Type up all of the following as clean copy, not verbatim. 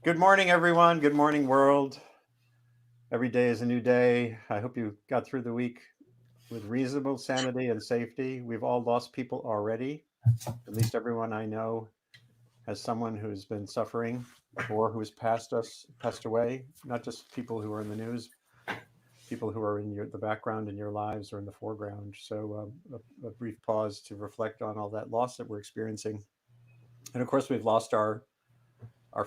Good morning, everyone. Good morning, world. Every day is a new day. I hope you got through the week with reasonable sanity and safety. We've all lost people already. At least everyone I know has someone who's been suffering or who's passed away. Not just people who are in the news, people who are in the background in your lives or in the foreground. So a brief pause to reflect on all that loss that we're experiencing. And of course, we've lost our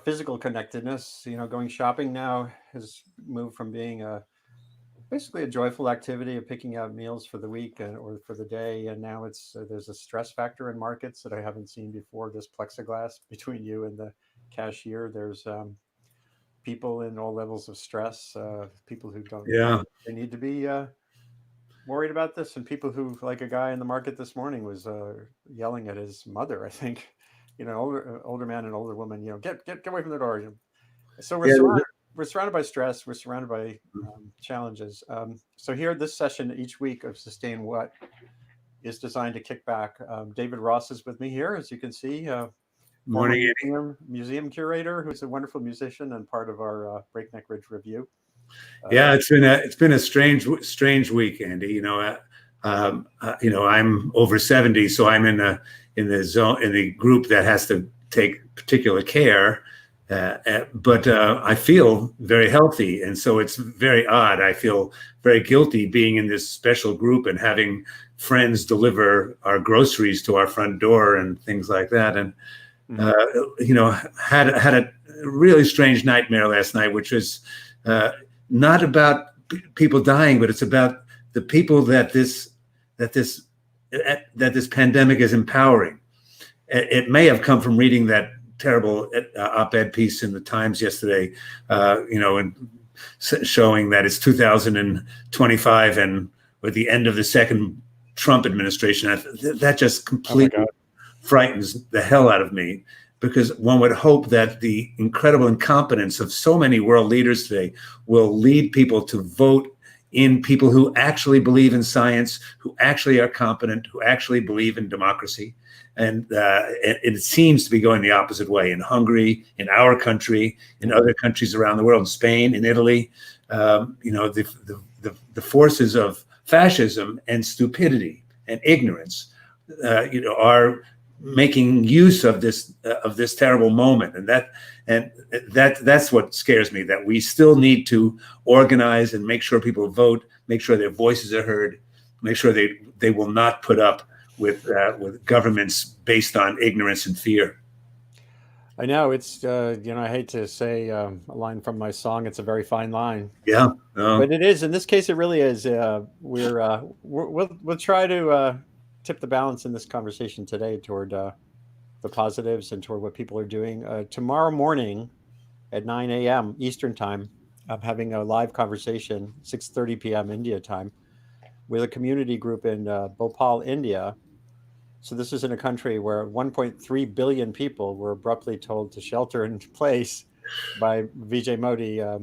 physical connectedness. Going shopping now has moved from being basically a joyful activity of picking out meals for the week or for the day, and now it's there's a stress factor in markets that I haven't seen before. This plexiglass between you and the cashier. There's people in all levels of stress. People who don't Yeah, know they need to be worried about this, and people who, like a guy in the market this morning, was yelling at his mother. I think, older man and older woman. Get away from the door. So we're yeah, surrounded. We're surrounded by stress. We're surrounded by challenges. So here, this session each week of Sustain What is designed to kick back. David Ross is with me here, as you can see, former morning, Andy. museum curator, who's a wonderful musician and part of our Breakneck Ridge Review. Yeah, Uh, it's been a strange week, Andy. I'm over 70, so I'm in the group that has to take particular care. But I feel very healthy, and so it's very odd. I feel very guilty being in this special group and having friends deliver our groceries to our front door and things like that. And mhm. uh, had a really strange nightmare last night, which was uh, not about people dying, but it's about the people that this that this pandemic is empowering. It may have come from reading that terrible op-ed piece in the Times yesterday, and showing that it's 2025 and with the end of the second Trump administration. That just Oh my completely God. frightens the hell out of me, because one would hope that the incredible incompetence of so many world leaders today will lead people to vote in people who actually believe in science, who actually are competent, who actually believe in democracy. And it seems to be going the opposite way in Hungary, in our country, in other countries around the world, in Spain, in Italy. The forces of fascism and stupidity and ignorance, are making use of this terrible moment, and that's what scares me. That we still need to organize and make sure people vote, make sure their voices are heard, make sure they will not put up with governments based on ignorance and fear. I know it's I hate to say a line from my song. It's a very fine line, Yeah, no, but it is. In this case, it really is. We'll try to tip the balance in this conversation today toward the positives and toward what people are doing. Tomorrow morning at 9 a.m. Eastern time, I'm having a live conversation, 6:30 p.m. India time, with a community group in Bhopal, India. So this is in a country where 1.3 billion people were abruptly told to shelter in place by Vijay Modi a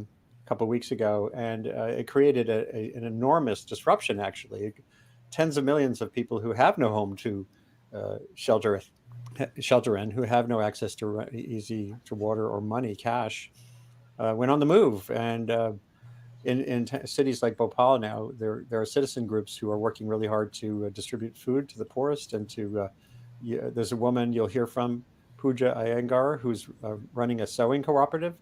couple of weeks ago, and it created an enormous disruption. Actually, tens of millions of people who have no home to shelter in, who have no access to easy to water or money, cash, went on the move. And in cities like Bhopal now, there are citizen groups who are working really hard to distribute food to the poorest and to. There's a woman you'll hear from, Pooja Iyengar, who's running a sewing cooperative.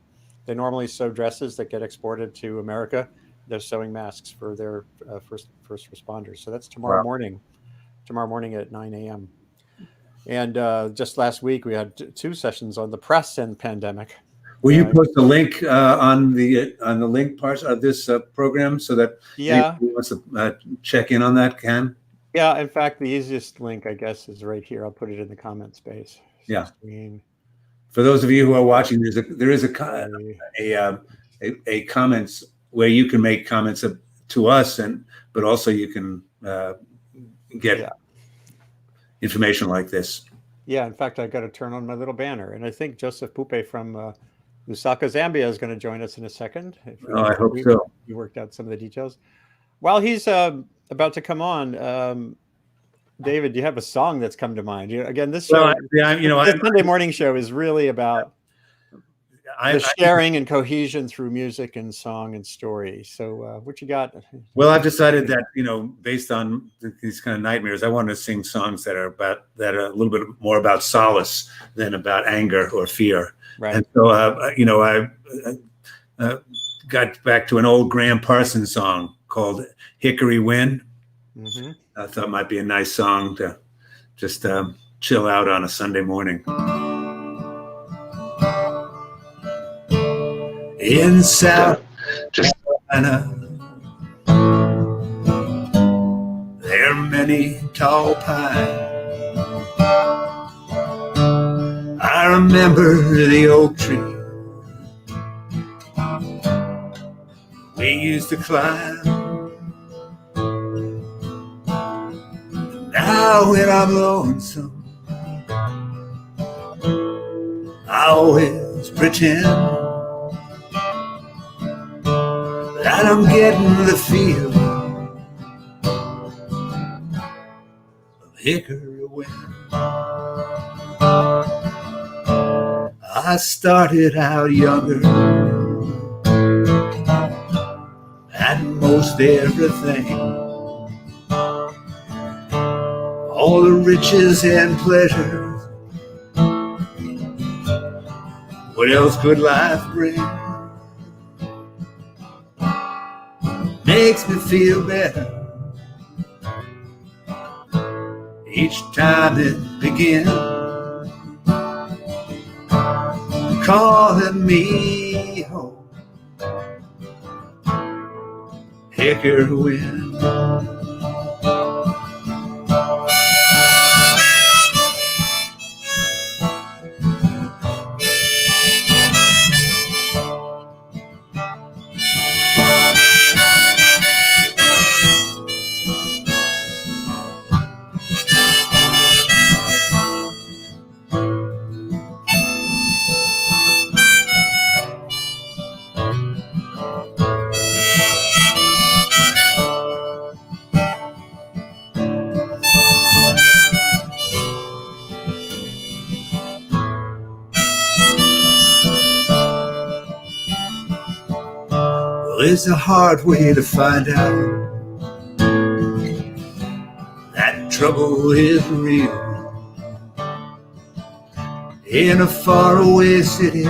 They normally sew dresses that get exported to America. They're sewing masks for their first responders. So that's wow. tomorrow morning at 9 a.m. And just last week, we had two sessions on the press and pandemic. Will you Uh, post a link on the link part of this program so that anybody yeah, who wants to check in on that can? yeah. In fact, the easiest link, I guess, is right here. I'll put it in the comment space. Yeah. 16. For those of you who are Uh, watching, there is a, a comments where you can make comments to us, but also you can yeah, get information like this. yeah. In fact, I got to turn on my little banner, and I think Joseph Pupe from Lusaka, Zambia, is going to join us in a second. If Oh, I hope we, so. we worked out some of the details. While he's about to come on, David, do you have a song that's come to mind? Again, this Well, show, yeah, the Sunday morning show, is really about the sharing and cohesion through music and song and story. So what you got? Well, I've decided that, based on these kind of nightmares, I want to sing songs that are a little bit more about solace than about anger or fear. Right. And so, I got back to an old Graham Parsons song called Hickory Wind. Mm-hmm. I thought it might be a nice song to just chill out on a Sunday morning. In South Carolina, there are many tall pines. I remember the oak tree we used to climb. Now when I'm lonesome, I always pretend that I'm getting the feel of hickory wind. I started out younger and most everything, all the riches and pleasures, what else could life bring? Makes me feel better each time it begins, calling me home, hickory wind. It's a hard way to find out that trouble is real in a faraway city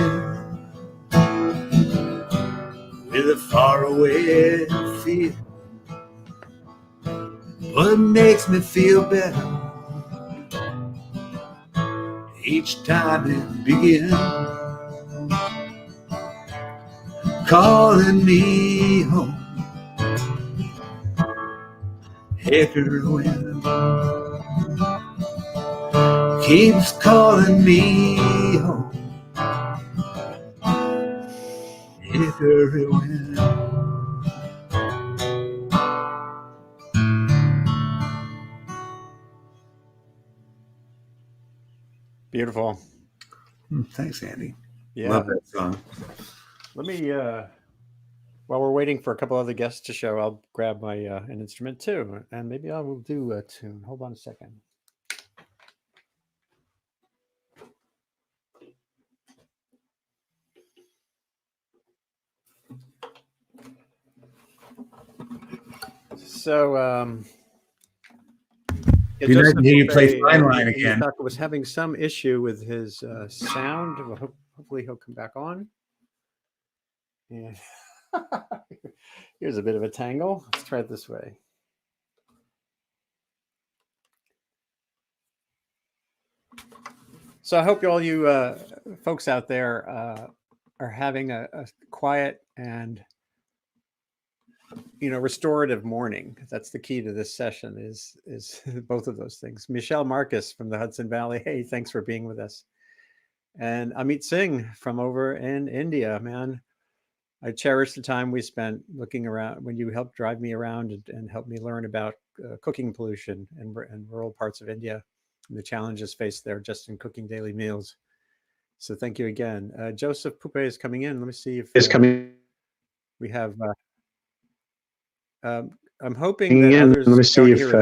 with a faraway feel. But it makes me feel better each time it begins, calling me home, hickory wind keeps calling me home, hickory wind. Beautiful. Thanks, Andy. Yeah. Love that song. Let me, while we're waiting for a couple other guests to show, I'll grab my an instrument too, and maybe I will do a tune. Hold on a second. So, Be nice to hear you play Fine Line again. Was having some issue with his sound. Well, hopefully he'll come back on. Yeah. Here's a bit of a tangle. Let's try it this way. So I hope all you folks out there are having a quiet and restorative morning. That's the key to this session is both of those things. Michelle Marcus from the Hudson Valley. Hey, thanks for being with us. And Amit Singh from over in India, man. I cherish the time we spent looking around when you helped drive me around and help me learn about cooking pollution in rural parts of India and the challenges faced there just in cooking daily meals. So thank you again. Joseph Pupe is coming in. Let me see if we have. I'm hoping that others Let me see if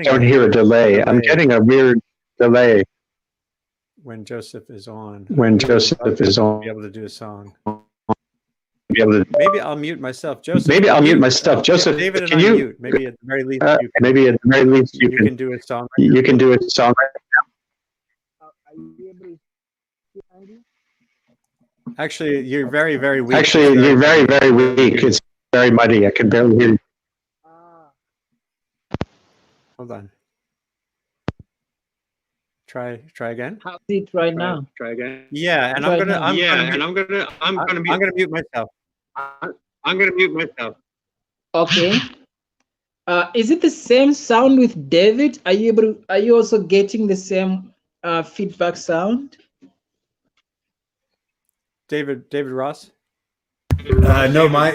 don't hear a delay. I'm getting a weird delay. when Joseph is on. When Joseph is on. Be able to do a song. Be able to, maybe I'll mute myself. Joseph. Maybe I'll mute myself. Joseph, David and can I you mute. Maybe at the very least you can, maybe at the very least you can do a song. You can do a song right now. Are you able to see Andy? Actually, you're very, very weak. Actually, you're very, very weak. It's very muddy. I can barely hear you. Hold on. Try again. How's it right now? Try again. Yeah, and Right I'm now. gonna mute myself. I'm gonna mute myself. Okay. Is it the same sound with David? Are you also getting the same feedback sound? David Ross? No, my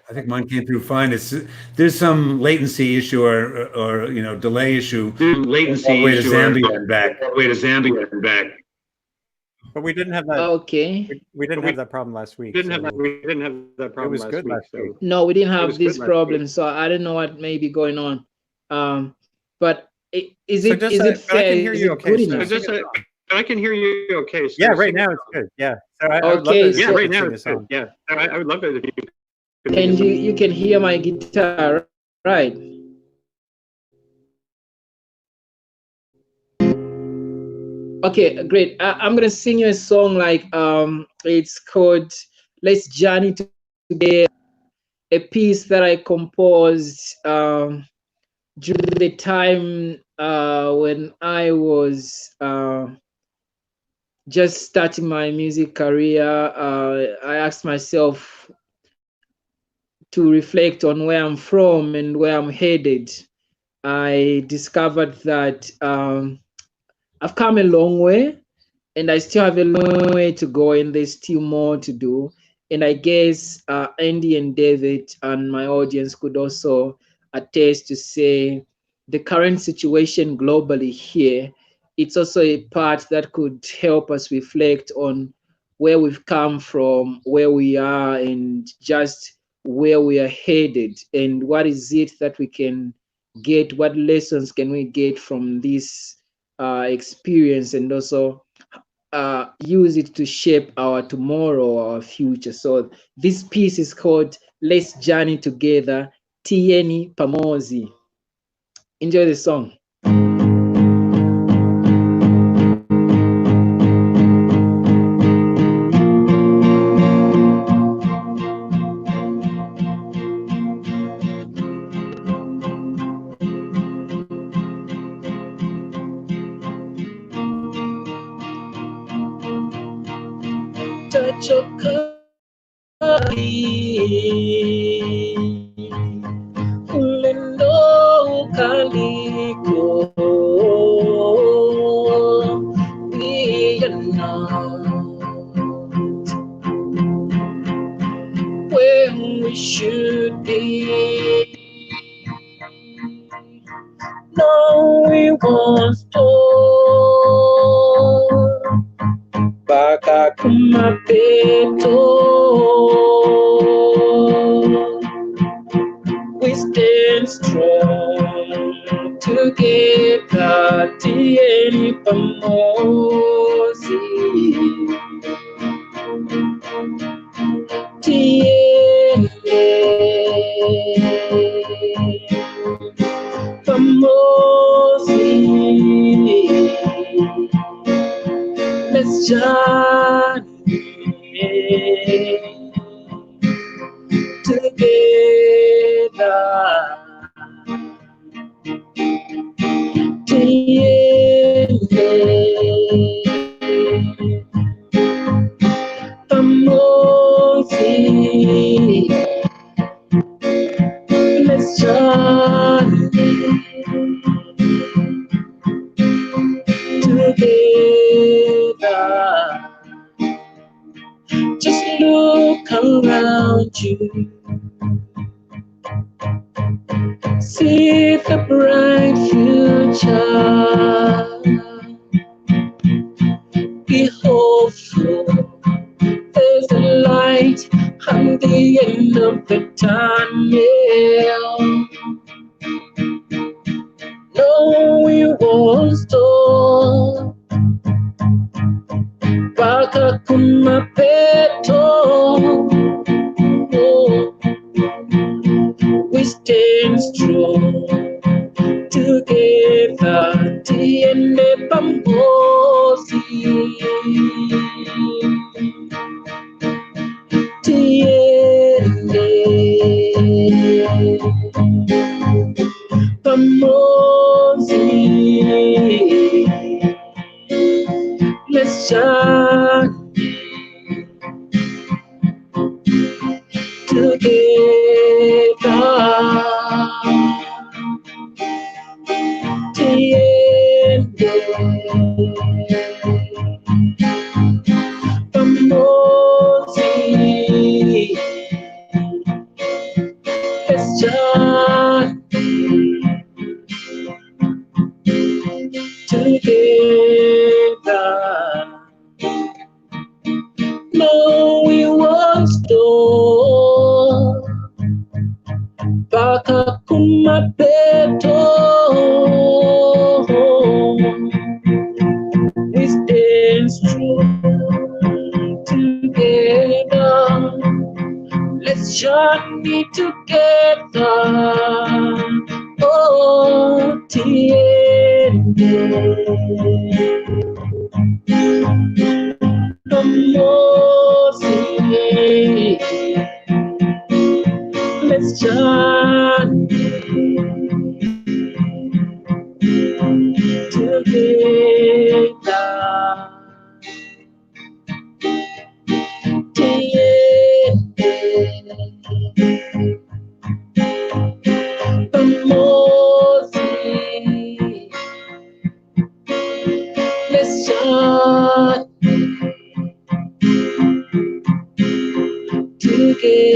I think mine came through fine. There's some latency issue or delay issue. Latency all the way to issue Zambia and back. All the way to Zambia and back. But we didn't have that. Okay. We didn't have that problem last week. We didn't have that problem. It was good last week. No, we didn't have this problem, so I don't know what may be going on. But is it fair? I can hear you okay. I can hear you okay. So yeah, right now it's good. Yeah. So I would love Okay, to so- right now it's good. Yeah. So I would love it if you could. And you can hear my guitar, right? Okay, great. I'm gonna sing you a song like it's called "Let's Journey Together," a piece that I composed during the time when I was just starting my music career. I asked myself to reflect on where I'm from and where I'm headed. I discovered that I've come a long way and I still have a long way to go, and there's still more to do. And I guess Andy and David and my audience could also attest to say the current situation globally here, it's also a part that could help us reflect on where we've come from, where we are, and just where we are headed, and what is it that we can get, what lessons can we get from this experience, and also use it to shape our tomorrow, our future. So this piece is called Let's Journey Together, Tieni Pamozi. Enjoy the song. When we should be, no, we want to baka kumapeto. We stand strong together, tieni pamozi, tieni pamozi. Let's journey together. Let's journey together. Just look around you. See the bright future. Be hopeful. There's a light at the end of the tunnel. No, we won't mpaka kumapeto. Oh, we stand strong together, tiende pamoja. Tiende pamoja. Let's shine together. Tiende pamoja. Let's shine together. No, we won't stop. Mpaka kumapeto. We stand strong together. Let's journey together. Oh, tiende pamoja. Let's journey together. Tiende pamoja. Let's journey together.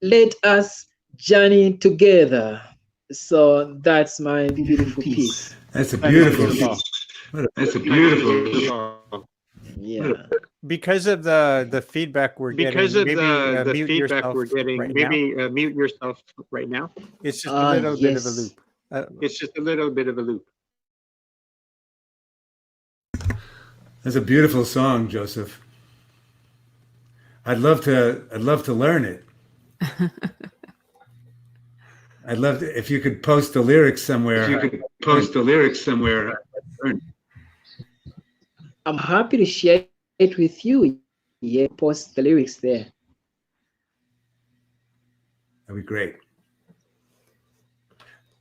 Let us journey together. So that's my beautiful piece. That's a beautiful Beautiful. song. That's a beautiful song. Yeah. Because of the feedback we're getting, Because of maybe the mute feedback yourself we're getting, right maybe mute yourself right now. now. It's just a little bit of a Yes. loop. It's just a little bit of a loop. That's a beautiful song, Joseph. I'd love to learn it. I'd love to, if you could post the lyrics somewhere. I'm happy to share it with you. Yeah, post the lyrics there. That'd be great.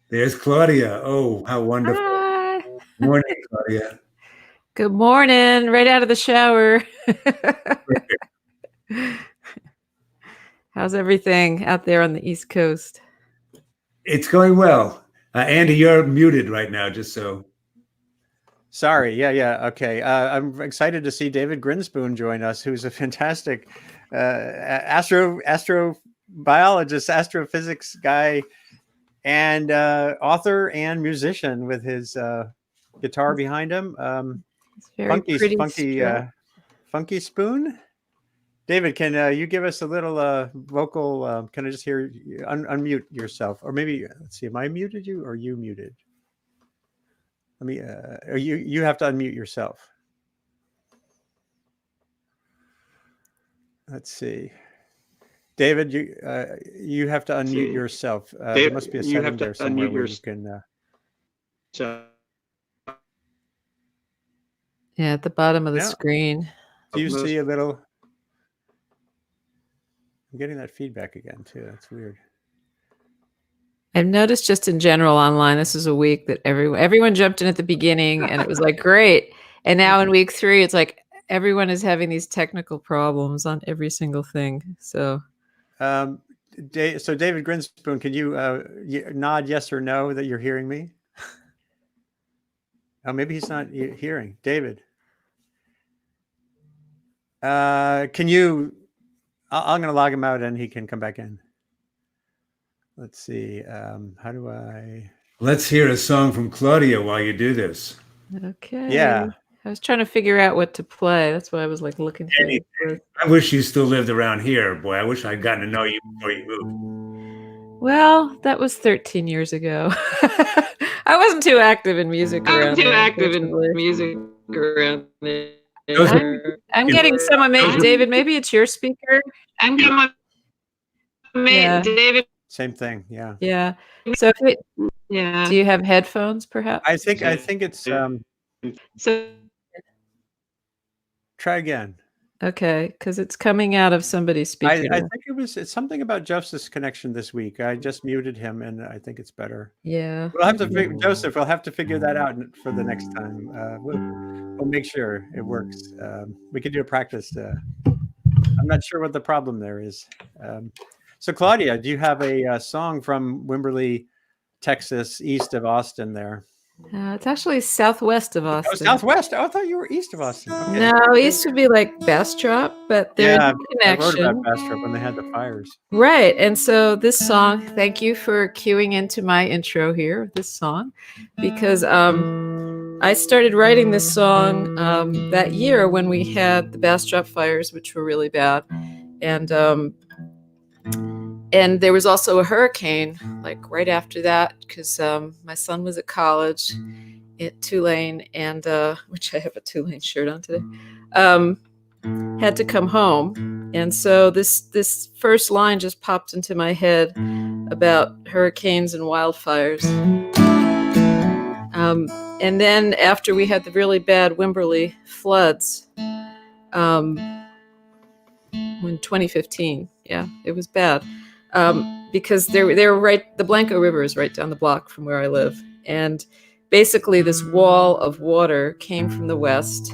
There's Claudia. Oh, how wonderful. Hi. Morning, Claudia. Good morning. Right out of the shower. How's everything out there on the East Coast? It's going well. Andy, you're muted right now, just so. Sorry. Yeah. Okay. I'm excited to see David Grinspoon join us, who's a fantastic astrobiologist, astrophysics guy, and author and musician with his guitar behind him. It's very pretty. Funky Spoon. David, can you give us a little vocal? Can I just hear you unmute yourself, or maybe let's see. Am I muted you, or are you muted? Let me. Or you have to unmute yourself. Let's see. David, you have to unmute yourself. There must be a setting there somewhere where you can. Yeah, at the bottom of the screen. Do you see a little? I'm getting that feedback again too. That's weird. I've noticed just in general online, this is a week that everyone jumped in at the beginning and it was like great. And now in week 3, it's like everyone is having these technical problems on every single thing. So, David Grinspoon, can you nod yes or no that you're hearing me? Oh, maybe he's not hearing. David, can you? I'm going to log him out and he can come back in. Let's see. How do I? Let's hear a song from Claudia while you do this. Okay. Yeah. I was trying to figure out what to play. That's why I was like looking for. I wish you still lived around here, boy. I wish I'd gotten to know you before you moved. Well, that was 13 years ago. I wasn't too active in music around there, unfortunately. I'm getting some David, maybe it's your speaker. I'm going Yeah. David. Same thing. Yeah. Yeah. So do you have headphones perhaps? I think it's So try again. Okay, because it's coming out of somebody's speaker. I think it's something about Joseph's connection this week. I just muted him, and I think it's better. Yeah. We'll have to Joseph. We'll have to figure that out for the next time. We'll make sure it works. We could do a practice. I'm not sure what the problem there is. So, Claudia, do you have a song from Wimberley, Texas, east of Austin there? It's actually southwest of Austin. Oh, southwest. Oh, I thought you were east of Austin. Okay. No, east would be like Bastrop, but there's a I wrote connection. about Bastrop when they had the fires. Right. And so this song, thank you for cueing into my intro here, this song, because I started writing this song that year when we had the Bastrop fires, which were really bad. And there was also a hurricane, like right after that, because my son was at college at Tulane, and which I have a Tulane shirt on today, had to come home. And so this first line just popped into my head about hurricanes and wildfires. And then after we had the really bad Wimberley floods, in 2015, it was bad. Because they were right, the Blanco River is right down the block from where I live. And basically this wall of water came from the west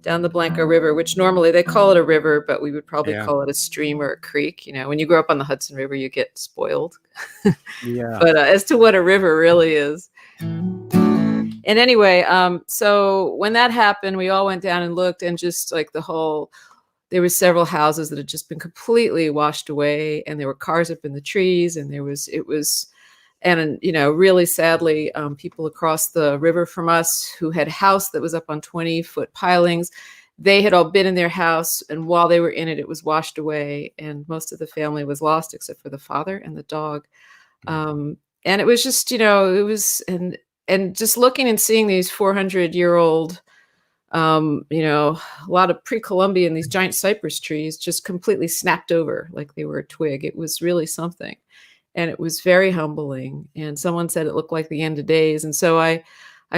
down the Blanco River, which normally they call it a river, but we would probably call it a stream or a creek. You know, when you grow up on the Hudson River, you get spoiled. But as to what a river really is. And anyway, so when that happened, we all went down and looked, and just like there was several houses that had just been completely washed away, and there were cars up in the trees, and really sadly, people across the river from us who had a house that was up on 20-foot pilings, they had all been in their house, and while they were in it, it was washed away, and most of the family was lost except for the father and the dog. And it was just, and just looking and seeing these 400-year-old, a lot of pre-Columbian, these giant cypress trees just completely snapped over like they were a twig. It was really something. And it was very humbling. And someone said it looked like the end of days. And so I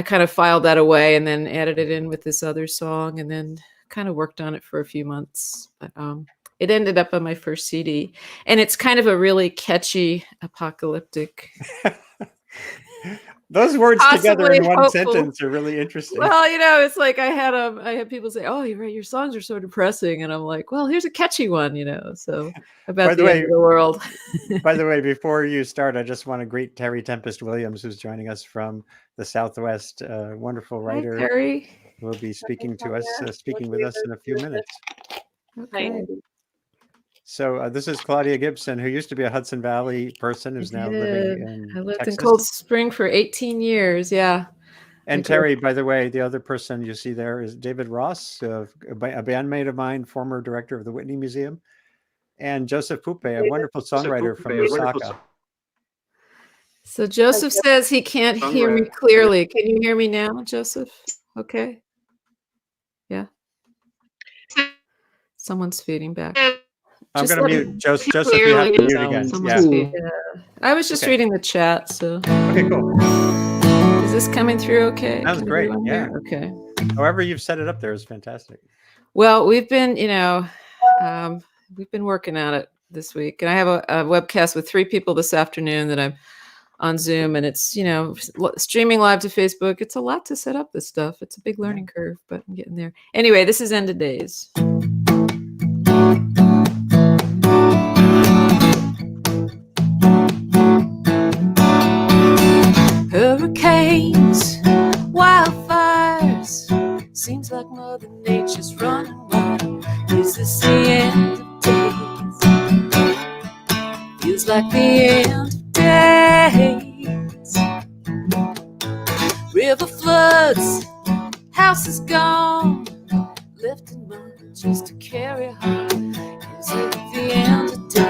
kind of filed that away and then added it in with this other song, and then kind of worked on it for a few months. But it ended up on my first CD. And it's kind of a really catchy, apocalyptic Those words together in one sentence are really interesting. Well, it's like I had people say, "Oh, you're right, your songs are so depressing," and I'm like, "Well, here's a catchy one," so about the end of the world. By the way, before you start, I just want to greet Terry Tempest-Williams, who's joining us from the Southwest. Wonderful writer. Hi, Terry. Will be speaking with us in a few minutes. Okay. So this is Claudia Gibson, who used to be a Hudson Valley person, who's now living in I lived Texas. in Cold Spring for 18 years. Yeah. And Terry, by the way, the other person you see there is David Ross, a bandmate of mine, former director of the Whitney Museum, and Joseph Pupe, a wonderful songwriter from Osaka. So Joseph says he can't hear me clearly. Can you hear me now, Joseph? Okay. Yeah. Someone's feeding back. I'm going to mute Joseph. You have to mute again. I was just reading the chat. So. Okay, cool. Is this coming through okay? That was great. Yeah. Okay. However you've set it up there is fantastic. Well, we've been, we've been working on it this week, and I have a webcast with 3 people this afternoon that I'm on Zoom, and it's, streaming live to Facebook. It's a lot to set up this stuff. It's a big learning curve, but I'm getting there. Anyway, this is End of Days. Hurricanes, wildfires, seems like Mother Nature's running wild. Is this the end of days? Feels like the end of days. River floods, house is gone, left in mud just to carry home. Is it the end of days?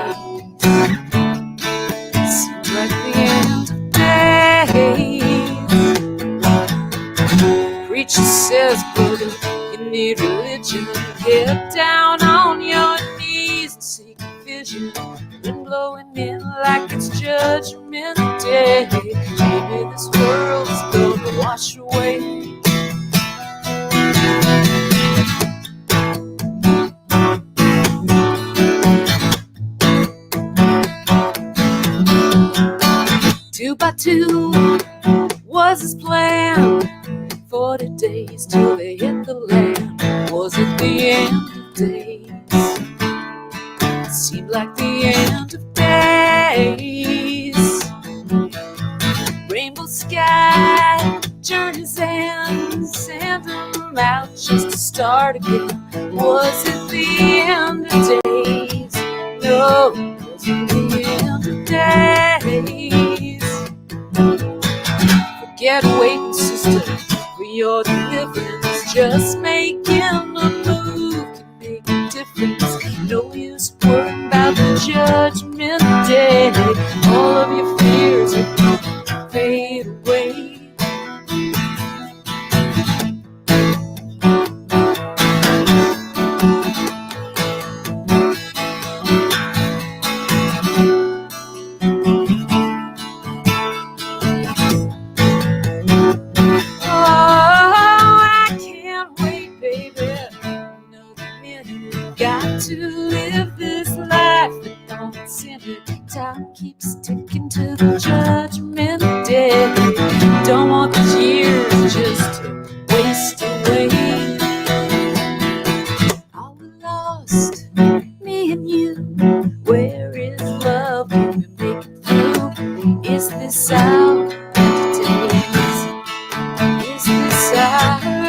Preacher says, brother, you need religion. Get down on your knees and seek a vision. Wind blowing in like it's Judgment Day. Maybe this world is gonna wash away. Two by two was his plan. 40 days till they hit the land. Was it the end of days? It seemed like the end of days. Rainbow sky, journey's end, send them out just to start again. Was it the end of days? No, it wasn't the end of days. Forget waiting, sister, for your deliverance. Just making a move can make a difference. No use worrying about the Judgment Day. All of your fears are gonna fade away. Time keeps ticking to the Judgment Day. Don't want these years just to waste away. All we lost, me and you. Where is love? Can we make it through? Is this our days? Is this our day?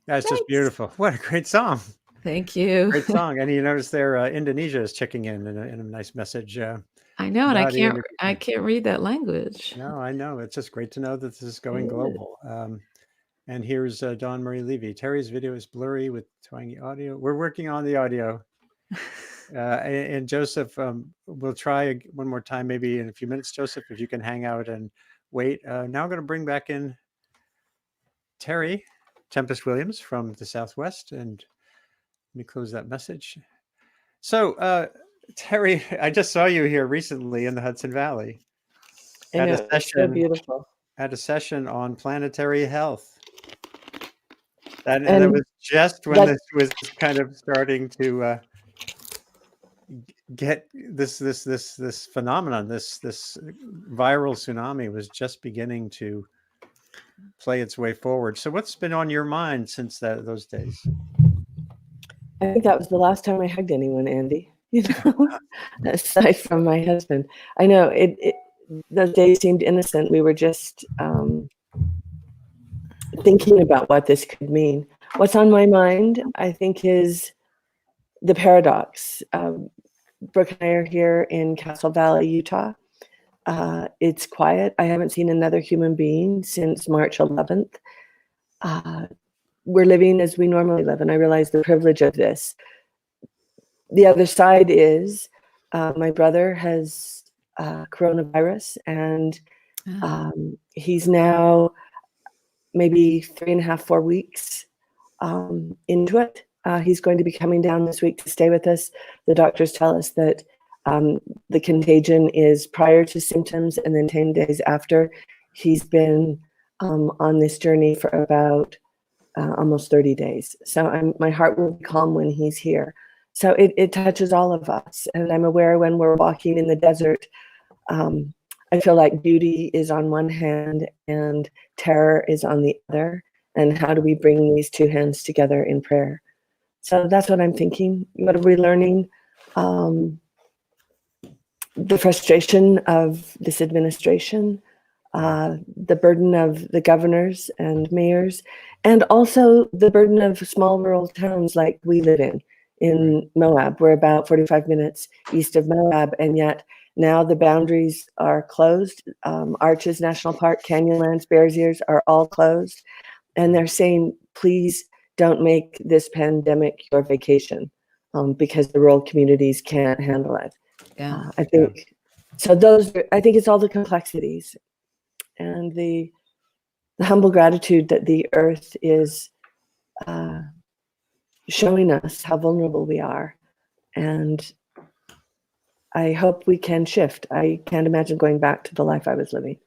That's just beautiful. What a great song. Thank you. Great song. And you notice there, Indonesia is checking in a nice message. I know, and Nadia I can't read that language. No, I know. It's just great to know that this is going global. And here's Dawn Marie Levy. Terry's video is blurry with twangy audio. We're working on the audio. And Joseph, we'll try one more time, maybe in a few minutes. Joseph, if you can hang out and wait. Now I'm going to bring back in Terry Tempest-Williams from the Southwest. And let me close that message. So, Terry, I just saw you here recently in the Hudson Valley. I know, it's so beautiful. At a session on planetary health. That was just when this was kind of starting to get this phenomenon, this viral tsunami was just beginning to play its way forward. So what's been on your mind since those days? I think that was the last time I hugged anyone, Andy. You know, aside from my husband. I know those days seemed innocent. We were just thinking about what this could mean. What's on my mind, I think, is the paradox. Brooke and I are here in Castle Valley, Utah. It's quiet. I haven't seen another human being since March 11th. We're living as we normally live, and I realize the privilege of this. The other side is my brother has coronavirus, and he's now maybe 3.5, 4 weeks into it. He's going to be coming down this week to stay with us. The doctors tell us that the contagion is prior to symptoms and then 10 days after. He's been on this journey for about almost 30 days. So my heart will be calm when he's here. So it touches all of us. And I'm aware when we're walking in the desert, I feel like beauty is on one hand and terror is on the other. And how do we bring these two hands together in prayer? So that's what I'm thinking. What are we learning? The frustration of this administration, the burden of the governors and mayors, and also the burden of small rural towns like we live in Moab. We're about 45 minutes east of Moab, and yet Now the boundaries are closed. Arches National Park, Canyonlands, Bears Ears are all closed. And they're saying, please don't make this pandemic your vacation, because the rural communities can't handle it. Yeah. I think so. I think it's all the complexities and the humble gratitude that the earth is showing us how vulnerable we are. And I hope we can shift. I can't imagine going back to the life I was living.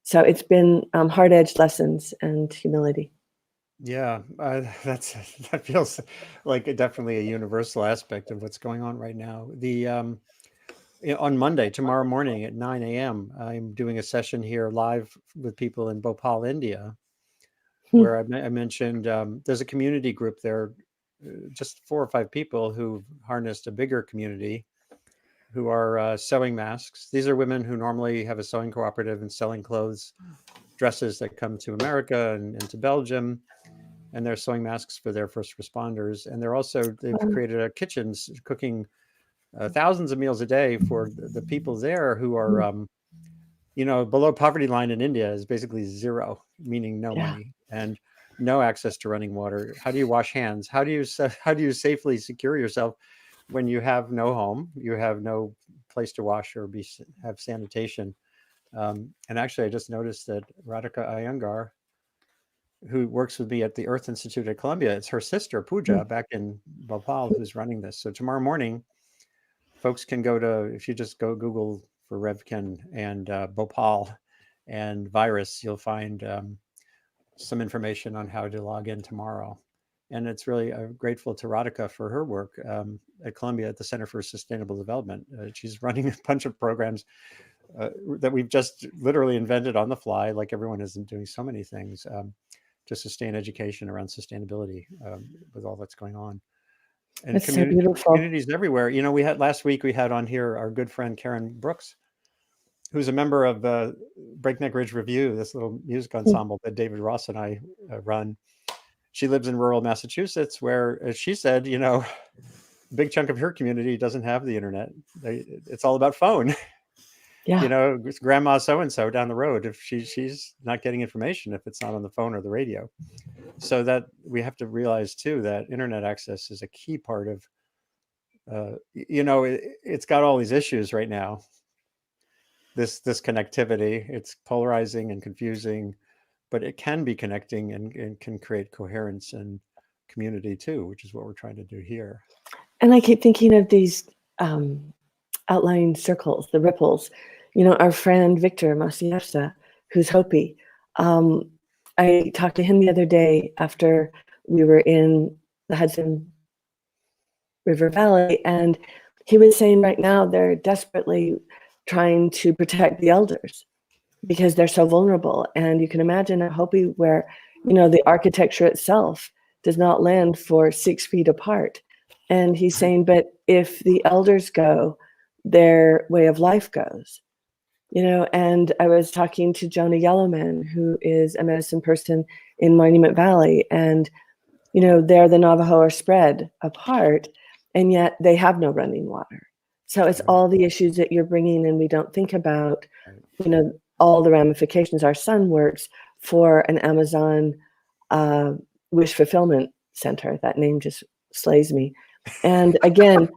So it's been hard-edged lessons and humility. Yeah, that feels like definitely a universal aspect of what's going on right now. On Monday, tomorrow morning at 9 a.m., I'm doing a session here live with people in Bhopal, India, where I mentioned there's a community group there, just 4 or 5 people who've harnessed a bigger community who are sewing masks. These are women who normally have a sewing cooperative and selling clothes, dresses that come to America and to Belgium. And they're sewing masks for their first responders. And they've created a kitchens cooking thousands of meals a day for the people there who are, below poverty line in India is basically zero, meaning no money and no access to running water. How do you wash hands? How do you safely secure yourself when you have no home, you have no place to wash or have sanitation? And actually, I just noticed that Radhika Iyengar, who works with me at the Earth Institute at Columbia, it's her sister, Pooja, back in Bhopal, who's running this. So tomorrow morning, folks can if you just go Google for Revkin and Bhopal and virus, you'll find some information on how to log in tomorrow. And it's really grateful to Radhika for her work at Columbia at the Center for Sustainable Development. She's running a bunch of programs that we've just literally invented on the fly, like everyone is doing so many things to sustain education around sustainability with all that's going on. And That's so beautiful. Communities everywhere. Last week we had on here our good friend Karen Brooks, who's a member of Breakneck Ridge Review, this little music ensemble that David Ross and I run. She lives in rural Massachusetts, where, as she said, a big chunk of her community doesn't have the internet. It's all about phone. Yeah. Grandma so-and-so down the road, if she's not getting information if it's not on the phone or the radio. So that we have to realize too that internet access is a key part of, it's got all these issues right now. This connectivity, it's polarizing and confusing, but it can be connecting and can create coherence and community too, which is what we're trying to do here. And I keep thinking of these outlying circles, the ripples. Our friend Victor Masiasa, who's Hopi. I talked to him the other day after we were in the Hudson River Valley, and he was saying right now they're desperately trying to protect the elders because they're so vulnerable. And you can imagine a Hopi where, the architecture itself does not land for 6 feet apart. And he's saying, but if the elders go, their way of life goes. And I was talking to Jonah Yellowman, who is a medicine person in Monument Valley, and there the Navajo are spread apart, and yet they have no running water. So it's all the issues that you're bringing in. We don't think about, all the ramifications. Our son works for an Amazon wish fulfillment center. That name just slays me. And again,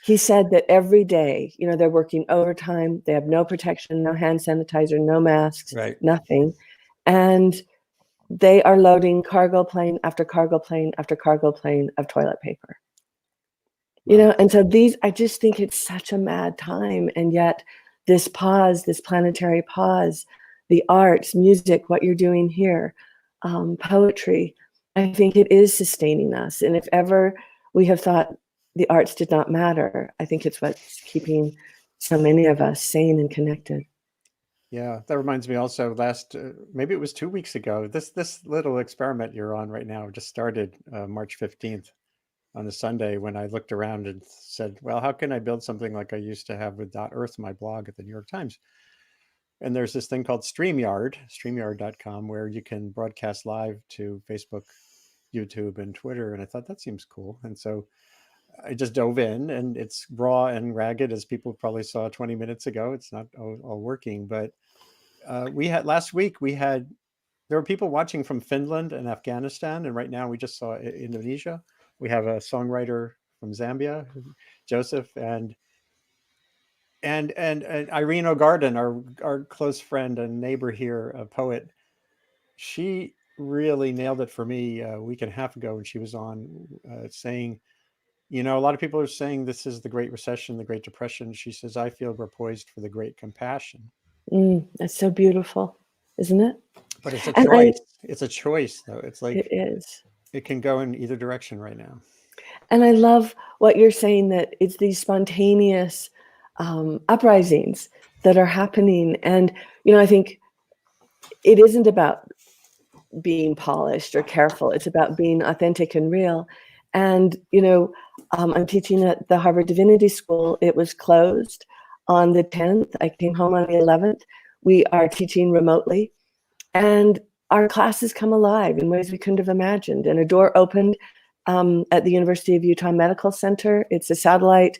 he said that every day, they're working overtime. They have no protection, no hand sanitizer, no masks, nothing. And they are loading cargo plane after cargo plane after cargo plane of toilet paper. And so I just think it's such a mad time. And yet this pause, this planetary pause, the arts, music, what you're doing here, poetry, I think it is sustaining us. And if ever we have thought the arts did not matter, I think it's what's keeping so many of us sane and connected. Yeah, that reminds me also maybe it was 2 weeks ago, this little experiment you're on right now just started March 15th on a Sunday, when I looked around and said, well, how can I build something like I used to have with .earth, my blog at the New York Times? And there's this thing called StreamYard.com, where you can broadcast live to Facebook, YouTube, and Twitter. And I thought that seems cool. And so I just dove in, and it's raw and ragged, as people probably saw 20 minutes ago. It's not all working, but we had last week. There were people watching from Finland and Afghanistan, and right now we just saw Indonesia. We have a songwriter from Zambia, Joseph, and Irene O'Garden, our close friend and neighbor here, a poet. She really nailed it for me a week and a half ago when she was on, saying, a lot of people are saying this is the Great Recession, the Great Depression. She says, I feel we're poised for the Great Compassion. That's so beautiful, isn't it? But it's a choice. It's a choice, though. It's like, it is. It can go in either direction right now. And I love what you're saying, that it's these spontaneous uprisings that are happening. And, I think it isn't about being polished or careful. It's about being authentic and real. And, I'm teaching at the Harvard Divinity School. It was closed on the 10th. I came home on the 11th. We are teaching remotely, and our classes come alive in ways we couldn't have imagined. And a door opened at the University of Utah Medical Center. It's a satellite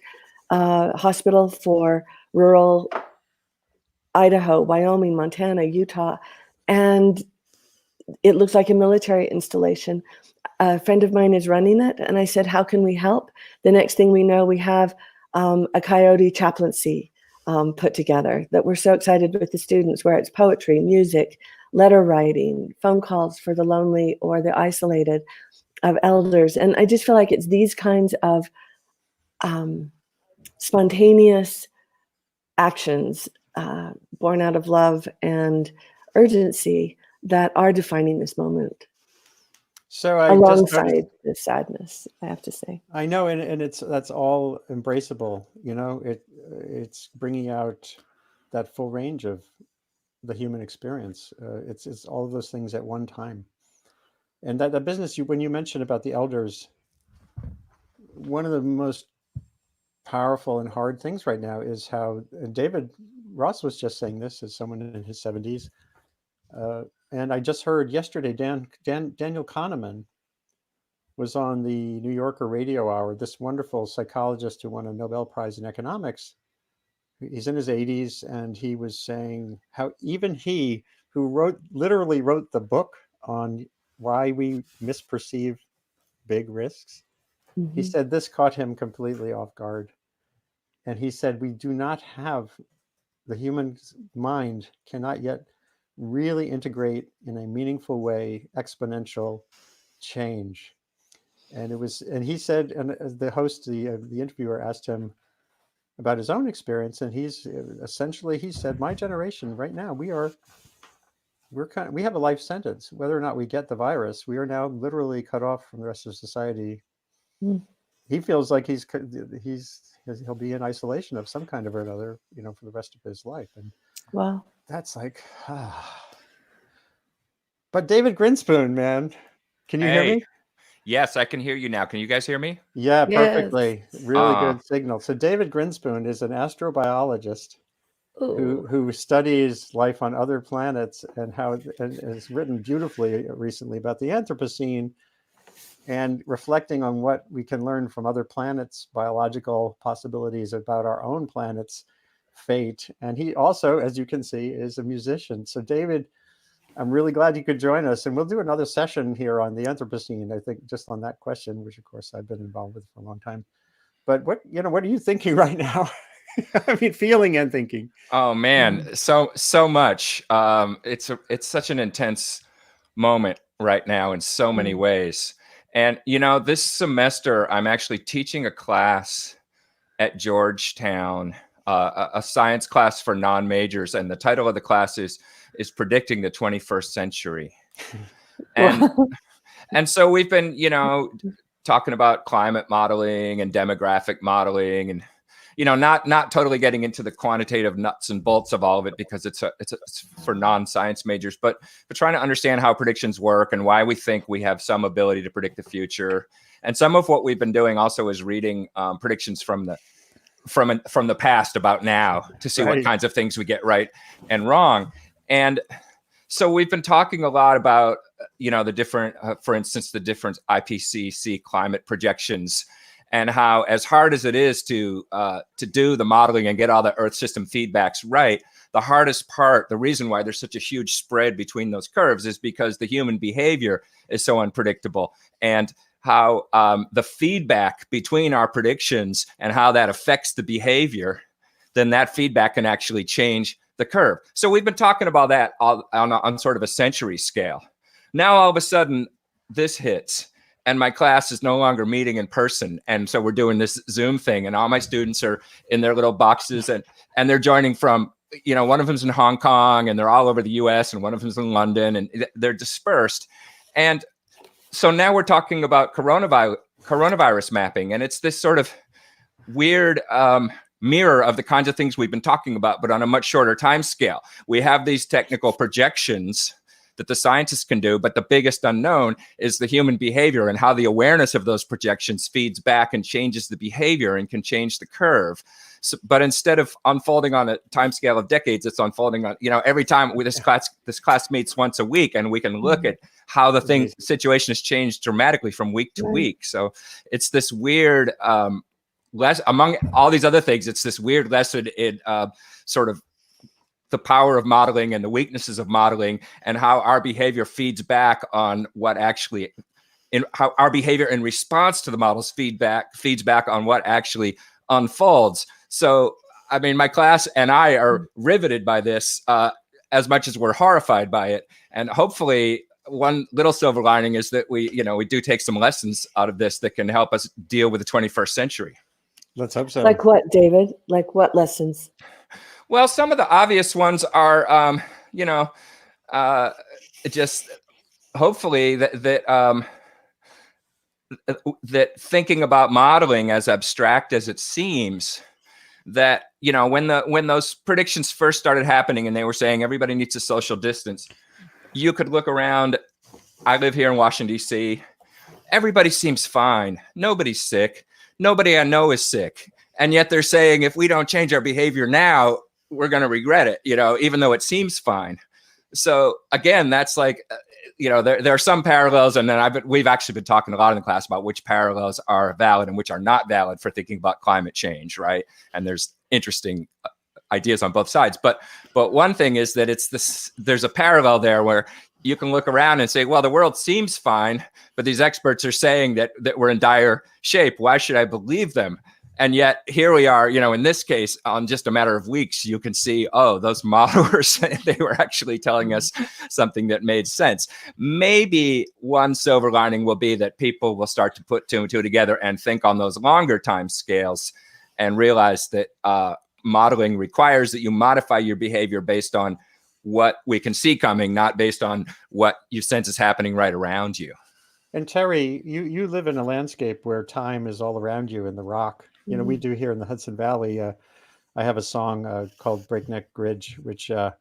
hospital for rural Idaho, Wyoming, Montana, Utah. And it looks like a military installation. A friend of mine is running it, and I said, how can we help? The next thing we know, we have a coyote chaplaincy put together that we're so excited with the students, where it's poetry, music, letter writing, phone calls for the lonely or the isolated, of elders. And I just feel like it's these kinds of spontaneous actions born out of love and urgency that are defining this moment. So alongside the sadness, I have to say. I know, and that's all embraceable. It's bringing out that full range of the human experience. It's all of those things at one time. And that business, when you mentioned about the elders, one of the most powerful and hard things right now is how David Ross was just saying this as someone in his 70s. And I just heard yesterday, Daniel Kahneman was on the New Yorker Radio Hour, this wonderful psychologist who won a Nobel Prize in economics. He's in his 80s, and he was saying how even he, who literally wrote the book on why we misperceive big risks, he said this caught him completely off guard. And he said, we do not have, the human mind cannot yet really integrate in a meaningful way exponential change. And he said, and the host, the interviewer asked him about his own experience, and he said, my generation right now, we have a life sentence. Whether or not we get the virus, we are now literally cut off from the rest of society. He feels like he'll be in isolation of some kind of or another, for the rest of his life. And wow, that's like, But David Grinspoon, man, can you hear me? Yes, I can hear you now. Can you guys hear me? Yeah, perfectly. Yes. Really good signal. So David Grinspoon is an astrobiologist who studies life on other planets and has written beautifully recently about the Anthropocene and reflecting on what we can learn from other planets, biological possibilities about our own planet's fate. And he also, as you can see, is a musician. So David, I'm really glad you could join us, and we'll do another session here on the Anthropocene, I think, just on that question, which of course I've been involved with for a long time. But what are you thinking right now? I mean, feeling and thinking. Oh man, so much. It's such an intense moment right now in so many ways. And this semester I'm actually teaching a class at Georgetown, a science class for non-majors, and the title of the class is Predicting the 21st Century. And so we've been, talking about climate modeling and demographic modeling, and not totally getting into the quantitative nuts and bolts of all of it, because it's for non-science majors, but trying to understand how predictions work and why we think we have some ability to predict the future. And some of what we've been doing also is reading predictions from the past about now to see what kinds of things we get right and wrong. And so we've been talking a lot about, the different, for instance, the different IPCC climate projections and how, as hard as it is to do the modeling and get all the Earth system feedbacks right, the hardest part, the reason why there's such a huge spread between those curves, is because the human behavior is so unpredictable, and how the feedback between our predictions and how that affects the behavior, then that feedback can actually change the curve. So we've been talking about that on sort of a century scale. Now all of a sudden this hits, and my class is no longer meeting in person. And so we're doing this Zoom thing, and all my students are in their little boxes, and they're joining from, you know, one of them's in Hong Kong, and they're all over the US, and one of them's in London, and they're dispersed. And so now we're talking about coronavirus mapping, and it's this sort of weird mirror of the kinds of things we've been talking about, but on a much shorter time scale. We have these technical projections that the scientists can do, but the biggest unknown is the human behavior and how the awareness of those projections feeds back and changes the behavior and can change the curve. So, but instead of unfolding on a time scale of decades, it's unfolding on, you know, every time this class meets once a week, and we can look at how the situation has changed dramatically from week to week. So it's this weird, among all these other things, it's this weird lesson in sort of the power of modeling and the weaknesses of modeling, and how our behavior feeds back on what actually, how our behavior in response to the model's feeds back on what actually unfolds. So, I mean, my class and I are riveted by this as much as we're horrified by it. And hopefully one little silver lining is that we do take some lessons out of this that can help us deal with the 21st century. Let's hope so. Like what, David? Like what lessons? Well, some of the obvious ones are, just hopefully that thinking about modeling, as abstract as it seems, that, you know, when those predictions first started happening and they were saying everybody needs to social distance, you could look around. I live here in Washington, D.C. Everybody seems fine. Nobody's sick. Nobody I know is sick. And yet they're saying if we don't change our behavior now, we're going to regret it, you know, even though it seems fine. So again, that's like, there are some parallels, and then we've actually been talking a lot in the class about which parallels are valid and which are not valid for thinking about climate change, right? And there's interesting ideas on both sides. But one thing is that there's a parallel there where you can look around and say, well, the world seems fine, but these experts are saying that we're in dire shape. Why should I believe them? And yet here we are, in this case, on just a matter of weeks, you can see, oh, those modelers, they were actually telling us something that made sense. Maybe one silver lining will be that people will start to put two and two together and think on those longer time scales and realize that modeling requires that you modify your behavior based on what we can see coming, not based on what you sense is happening right around you. And Terry, you live in a landscape where time is all around you in the rock. We do here in the Hudson Valley. I have a song called Breakneck Bridge, which a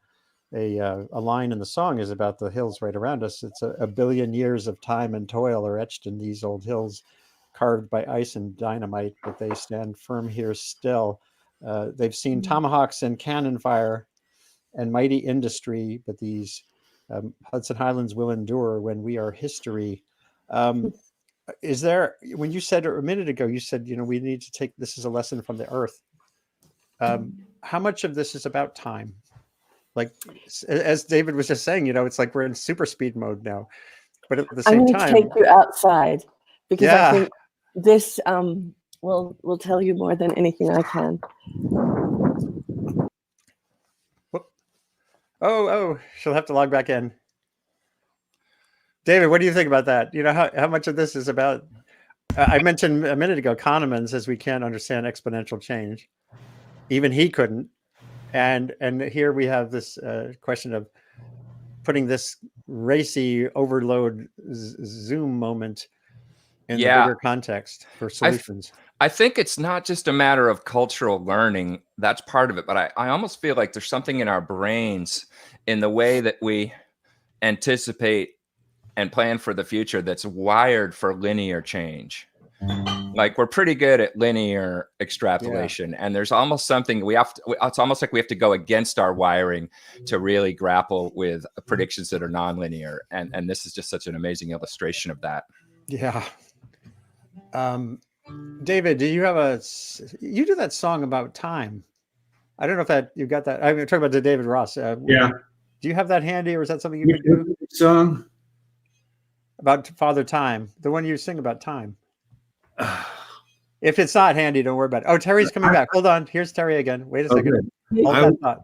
line in the song is about the hills right around us. It's a billion years of time and toil are etched in these old hills, carved by ice and dynamite, but they stand firm here still. They've seen tomahawks and cannon fire and mighty industry, but these Hudson Highlands will endure when we are history. Is there, when you said a minute ago, you said, we need to take this as a lesson from the earth. How much of this is about time? Like, as David was just saying, it's like we're in super speed mode now, but at the same time, I'm going to take you outside because I think this will tell you more than anything I can. Oh, she'll have to log back in. David, what do you think about that? How much of this is about, I mentioned a minute ago, Kahneman says we can't understand exponential change. Even he couldn't. And here we have this question of putting this racy overload Zoom moment in the bigger context for solutions. I think it's not just a matter of cultural learning. That's part of it. But I almost feel like there's something in our brains in the way that we anticipate and plan for the future that's wired for linear change. Like we're pretty good at linear extrapolation, and there's almost something it's almost like we have to go against our wiring to really grapple with predictions that are nonlinear. And this is just such an amazing illustration of that. Yeah. David, do you have you do that song about time? I don't know if that you got that. I'm talking about the David Ross. Yeah. Do you have that handy, or is that something you You can do do the song? about Father Time? The one you sing about time. If it's not handy, don't worry about it. Oh, Terry's coming back. Hold on. Here's Terry again. Wait a second. Hold I- that thought.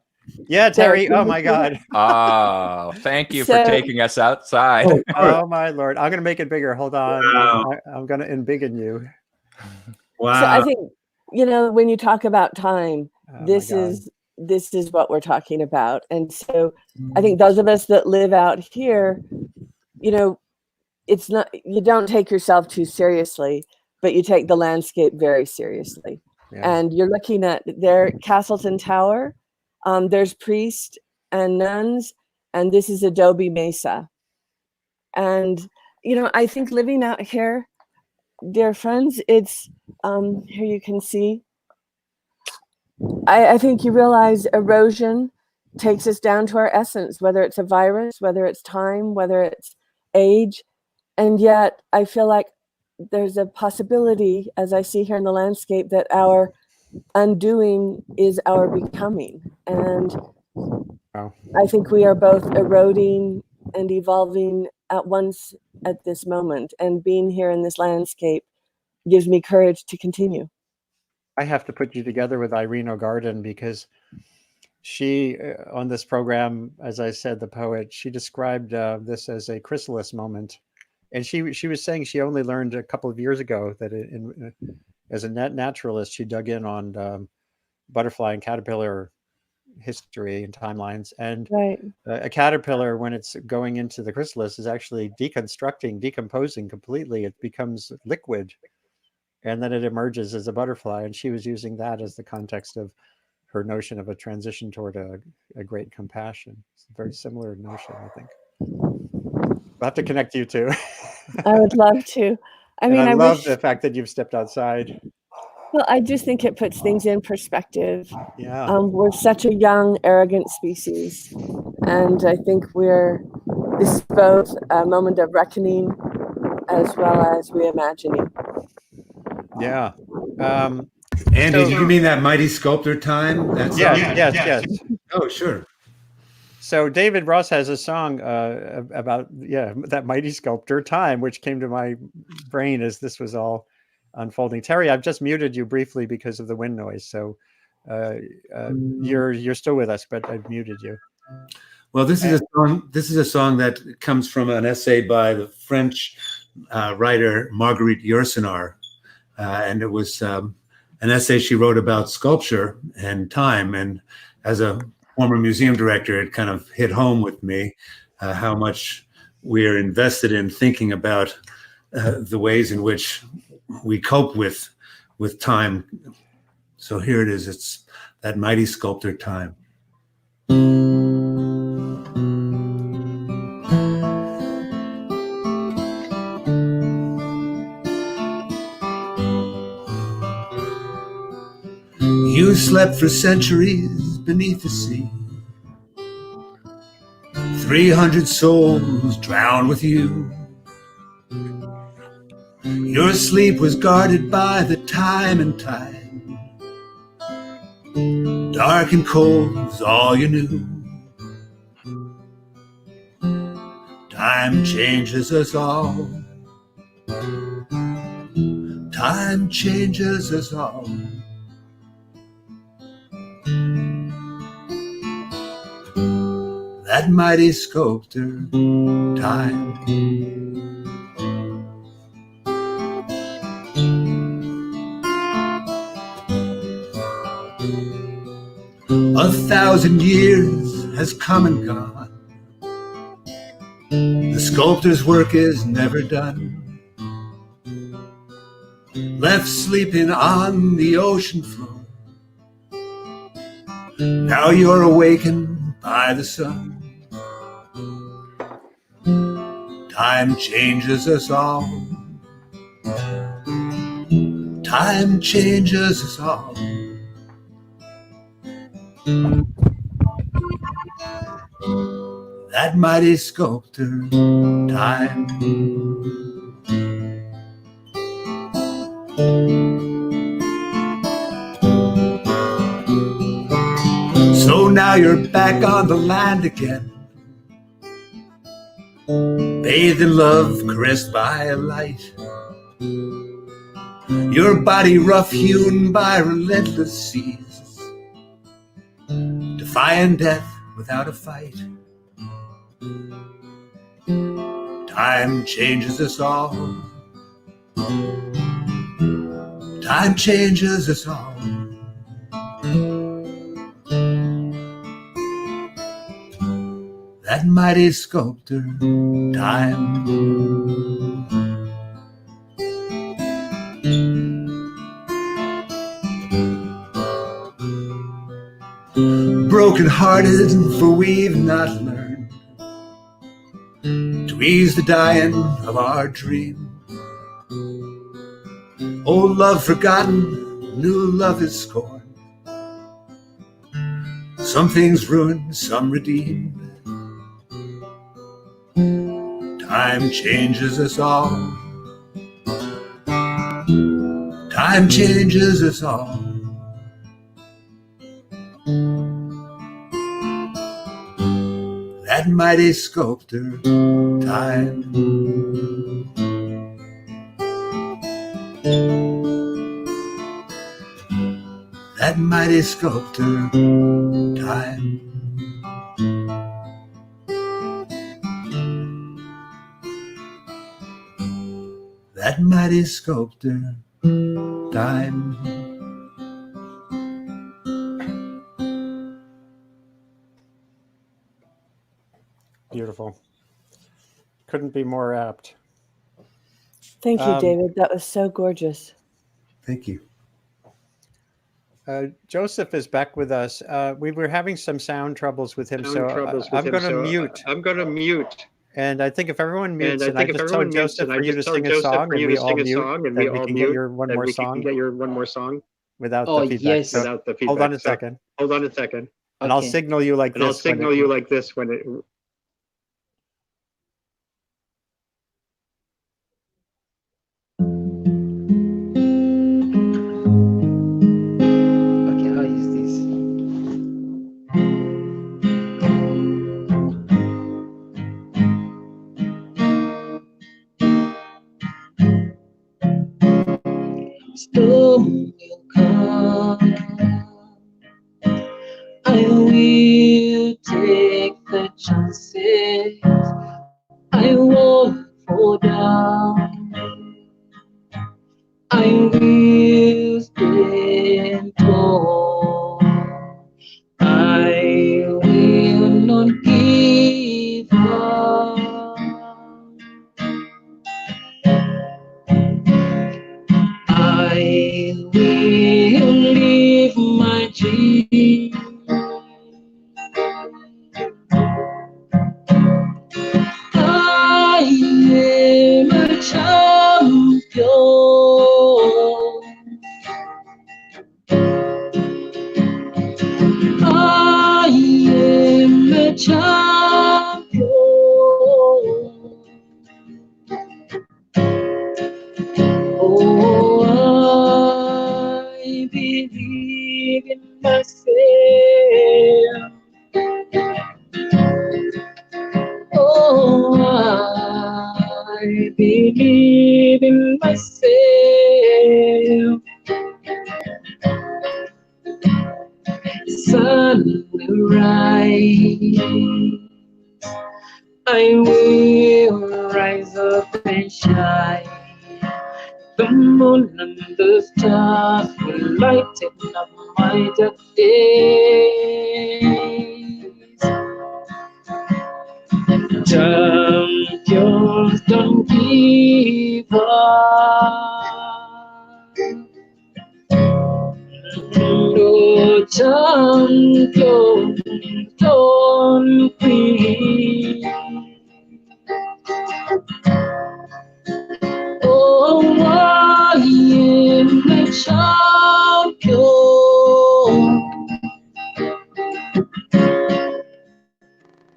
Yeah, Terry. Oh my God. Oh, thank you So- for taking us outside. Oh my Lord. I'm gonna make it bigger. Hold on. Wow. I'm gonna embiggen you. Wow. So I think, when you talk about time, Oh, my this God. is what we're talking about. And so I think those of us that live out here, it's not, you don't take yourself too seriously, but you take the landscape very seriously. Yeah. And you're looking at their Castleton Tower. There's priests and nuns, and this is Adobe Mesa. And, I think living out here, dear friends, it's, here you can see, I think you realize erosion takes us down to our essence, whether it's a virus, whether it's time, whether it's age. And yet I feel like there's a possibility, as I see here in the landscape, that our undoing is our becoming. And Wow. I think we are both eroding and evolving at once at this moment. And being here in this landscape gives me courage to continue. I have to put you together with Irene O'Garden because she, on this program, as I said, the poet, she described this as a chrysalis moment. And she was saying she only learned a couple of years ago that as a naturalist, she dug in on butterfly and caterpillar history and timelines. And Right. a caterpillar, when it's going into the chrysalis, is actually decomposing completely. It becomes liquid. And then it emerges as a butterfly. And she was using that as the context of her notion of a transition toward a great compassion. It's a very similar notion, I think. I'll have to connect you two. I would love to. I mean, I I love wish, the fact that you've stepped outside. well, I just think it puts things in perspective. Yeah. We're such a young, arrogant species. And I think this is both a moment of reckoning as well as reimagining. Yeah. Andy, So- did you mean that Mighty Sculptor Time? That's Yes. Oh, sure. So David Ross has a song about that Mighty Sculptor Time, which came to my brain as this was all unfolding. Terry, I've just muted you briefly because of the wind noise, so you're still with us, but I've muted you. Well, this is a song. This is a song that comes from an essay by the French writer Marguerite Yourcenar, and it was an essay she wrote about sculpture and time. And as a former museum director, it kind of hit home with me how much we're invested in thinking about the ways in which we cope with time. So here it is. It's that Mighty Sculptor Time. You slept for centuries beneath the sea. 300 souls drowned with you. Your sleep was guarded by the time and tide. Dark and cold was all you knew. Time changes us all. Time changes us all. That mighty sculptor, time. 1,000 years has come and gone. The sculptor's work is never done. Left sleeping on the ocean floor. Now you're awakened by the sun. Time changes us all. Time changes us all. That mighty sculptor, time. So now you're back on the land again, bathed in love, caressed by a light. Your body rough-hewn by relentless seas, defying death without a fight. Time changes us all. Time changes us all. That mighty sculptor, time. Broken-hearted, for we've not learned to ease the dying of our dream. Old love forgotten, new love is scorned. Some things ruined, some redeemed. Time changes us all. Time changes us all. That mighty sculptor, time. That mighty sculptor, time. That mighty sculptor, time. Beautiful. Couldn't be more apt. Thank you, David. That was so gorgeous. Thank you. Joseph is back with us. We were having some sound troubles with him, so I'm going to mute. I'm going to mute. And I think if everyone mutes, And and I just tell Joseph for you to sing a song, and we all mute, then we can get your one more song without the feedback. Yes. So Without the feedback. hold on a second, Hold on a second. and I'll Okay. signal you like And I'll this. signal you like this when it. Okay, how is this? Storm will come. I will take the chances. I won't fall down. I will stand tall. I will not give up. I will live my dream. I am a champion. I am a champion. Oh, I believe in myself. Oh, I believe in myself. Sun will rise. I will rise up and shine. The moon and the stars will lighten up my dark days. Champions don't give up. No champions don't quit. Oh, I am a champion.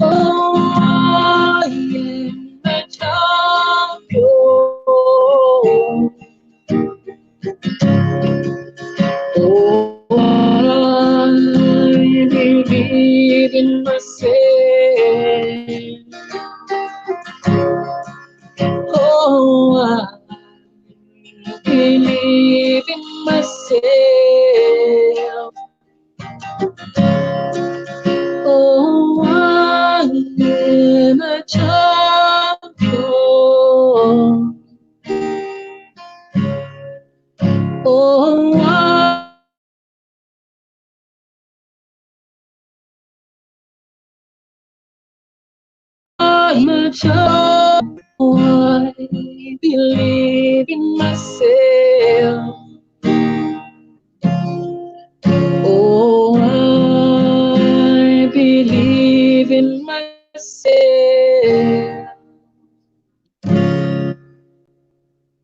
Oh, I am a champion. in myself. Oh, I believe in myself. Oh, I am a champion. Oh, I'm a champion. Oh, I believe in myself. Oh, I believe in myself.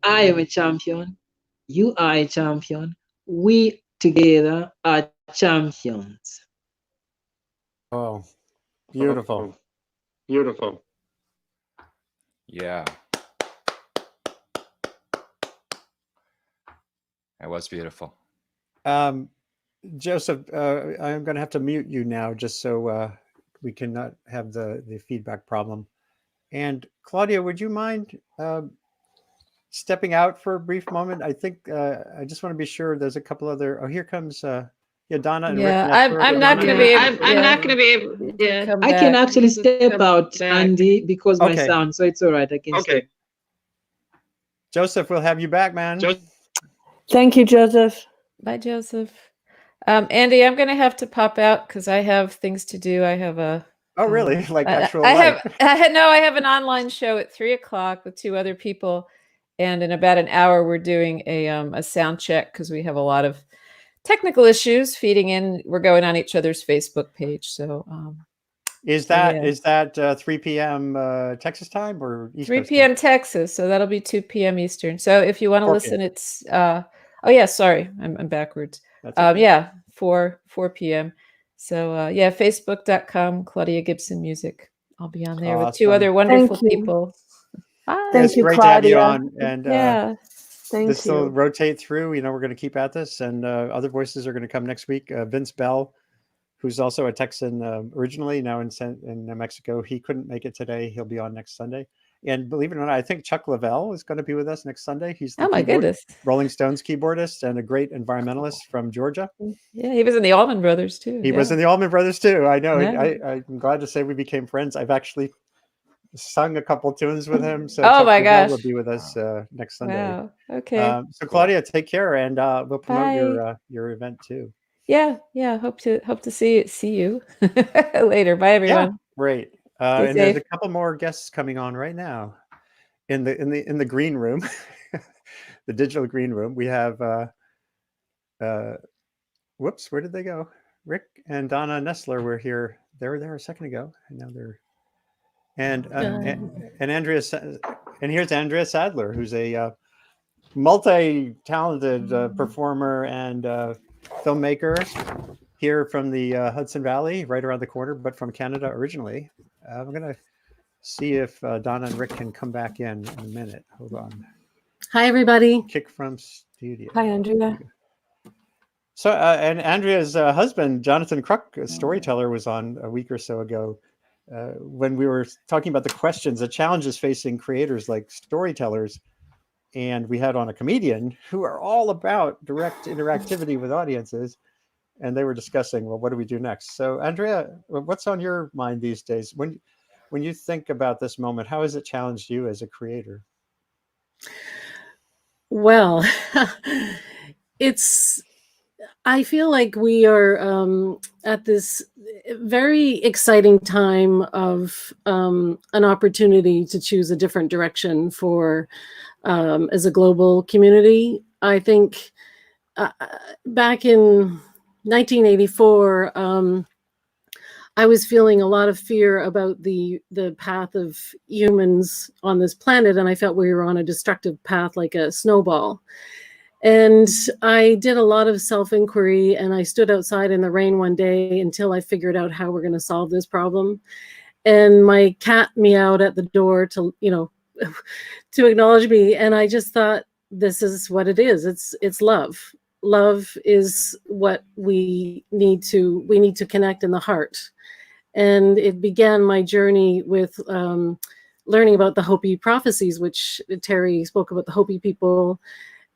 I am a champion. You are a champion. We together are champions. Oh, beautiful. Beautiful. Yeah. That was beautiful. Joseph, I'm going to have to mute you now just so we cannot have the feedback problem. And Claudia, would you mind stepping out for a brief moment? I think I just want to be sure there's a couple other. Oh, here comes Donna and Rick. I'm not going to be able. I'm not going to be able. Yeah. I can actually step out, Andy, because my sound, so it's all right. I can step. Joseph, we'll have you back, man. Thank you, Joseph. Bye, Joseph. Andy, I'm going to have to pop out because I have things to do. I have a. Oh, really? Like actual I life? I have an online show at 3:00 with 2 other people, and in about an hour we're doing a sound check because we have a lot of technical issues feeding in. We're going on each other's Facebook page. So is that 3 p.m. Texas time or East 3 Coast p.m. time? Texas? So that'll be 2 p.m. Eastern. So if you want to listen, it's oh yeah, sorry, I'm backwards. Okay. Yeah, 4 p.m. So yeah, facebook.com Claudia Gibson Music. I'll be on there with 2 other wonderful people. Hi. Thank you, great Claudia. to have you on. And Thank this you. will rotate through. We're going to keep at this, and other voices are going to come next week. Vince Bell, who's also a Texan originally, now in Mexico. He couldn't make it today. He'll be on next Sunday. And believe it or not, I think Chuck Lavelle is going to be with us next Sunday. He's the goodness, Rolling Stones keyboardist and a great environmentalist from Georgia. Yeah, he was in the Allman Brothers too. He was in the Allman Brothers too. I know. Yeah. I'm glad to say we became friends. I've actually sung a couple tunes with him. So oh Chuck my Lavelle gosh, will be with us next Sunday. Wow. Okay. So Claudia, take care, and we'll promote Bye. your event too. Yeah. Hope to see you later. Bye, everyone. Yeah, great. And there's a couple more guests coming on right now in the green room, the digital green room. We have whoops, where did they go? Rick and Donna Nestler were here. They were there a second ago, and now they're and Andrea, and here's Andrea Sadler, who's a multi-talented performer and filmmaker here from the Hudson Valley, right around the corner, but from Canada originally. I'm going to see if Donna and Rick can come back in a minute. Hold on. Hi, everybody. Kick from studio. Hi, Andrea. So, and Andrea's husband, Jonathan Kruk, a storyteller, was on a week or so ago when we were talking about the questions, the challenges facing creators like storytellers. And we had on a comedian who are all about direct interactivity with audiences. And they were discussing, well, what do we do next? So, Andrea, what's on your mind these days? When you think about this moment, how has it challenged you as a creator? Well, I feel like we are at this very exciting time of an opportunity to choose a different direction for as a global community. I think back in 1984, I was feeling a lot of fear about the path of humans on this planet, and I felt we were on a destructive path like a snowball. And I did a lot of self-inquiry, and I stood outside in the rain one day until I figured out how we're going to solve this problem. And my cat meowed at the door to, to acknowledge me. And I just thought, this is what it is. It's love. Love is what we need to connect in the heart. And it began my journey with learning about the Hopi prophecies, which Terry spoke about, the Hopi people.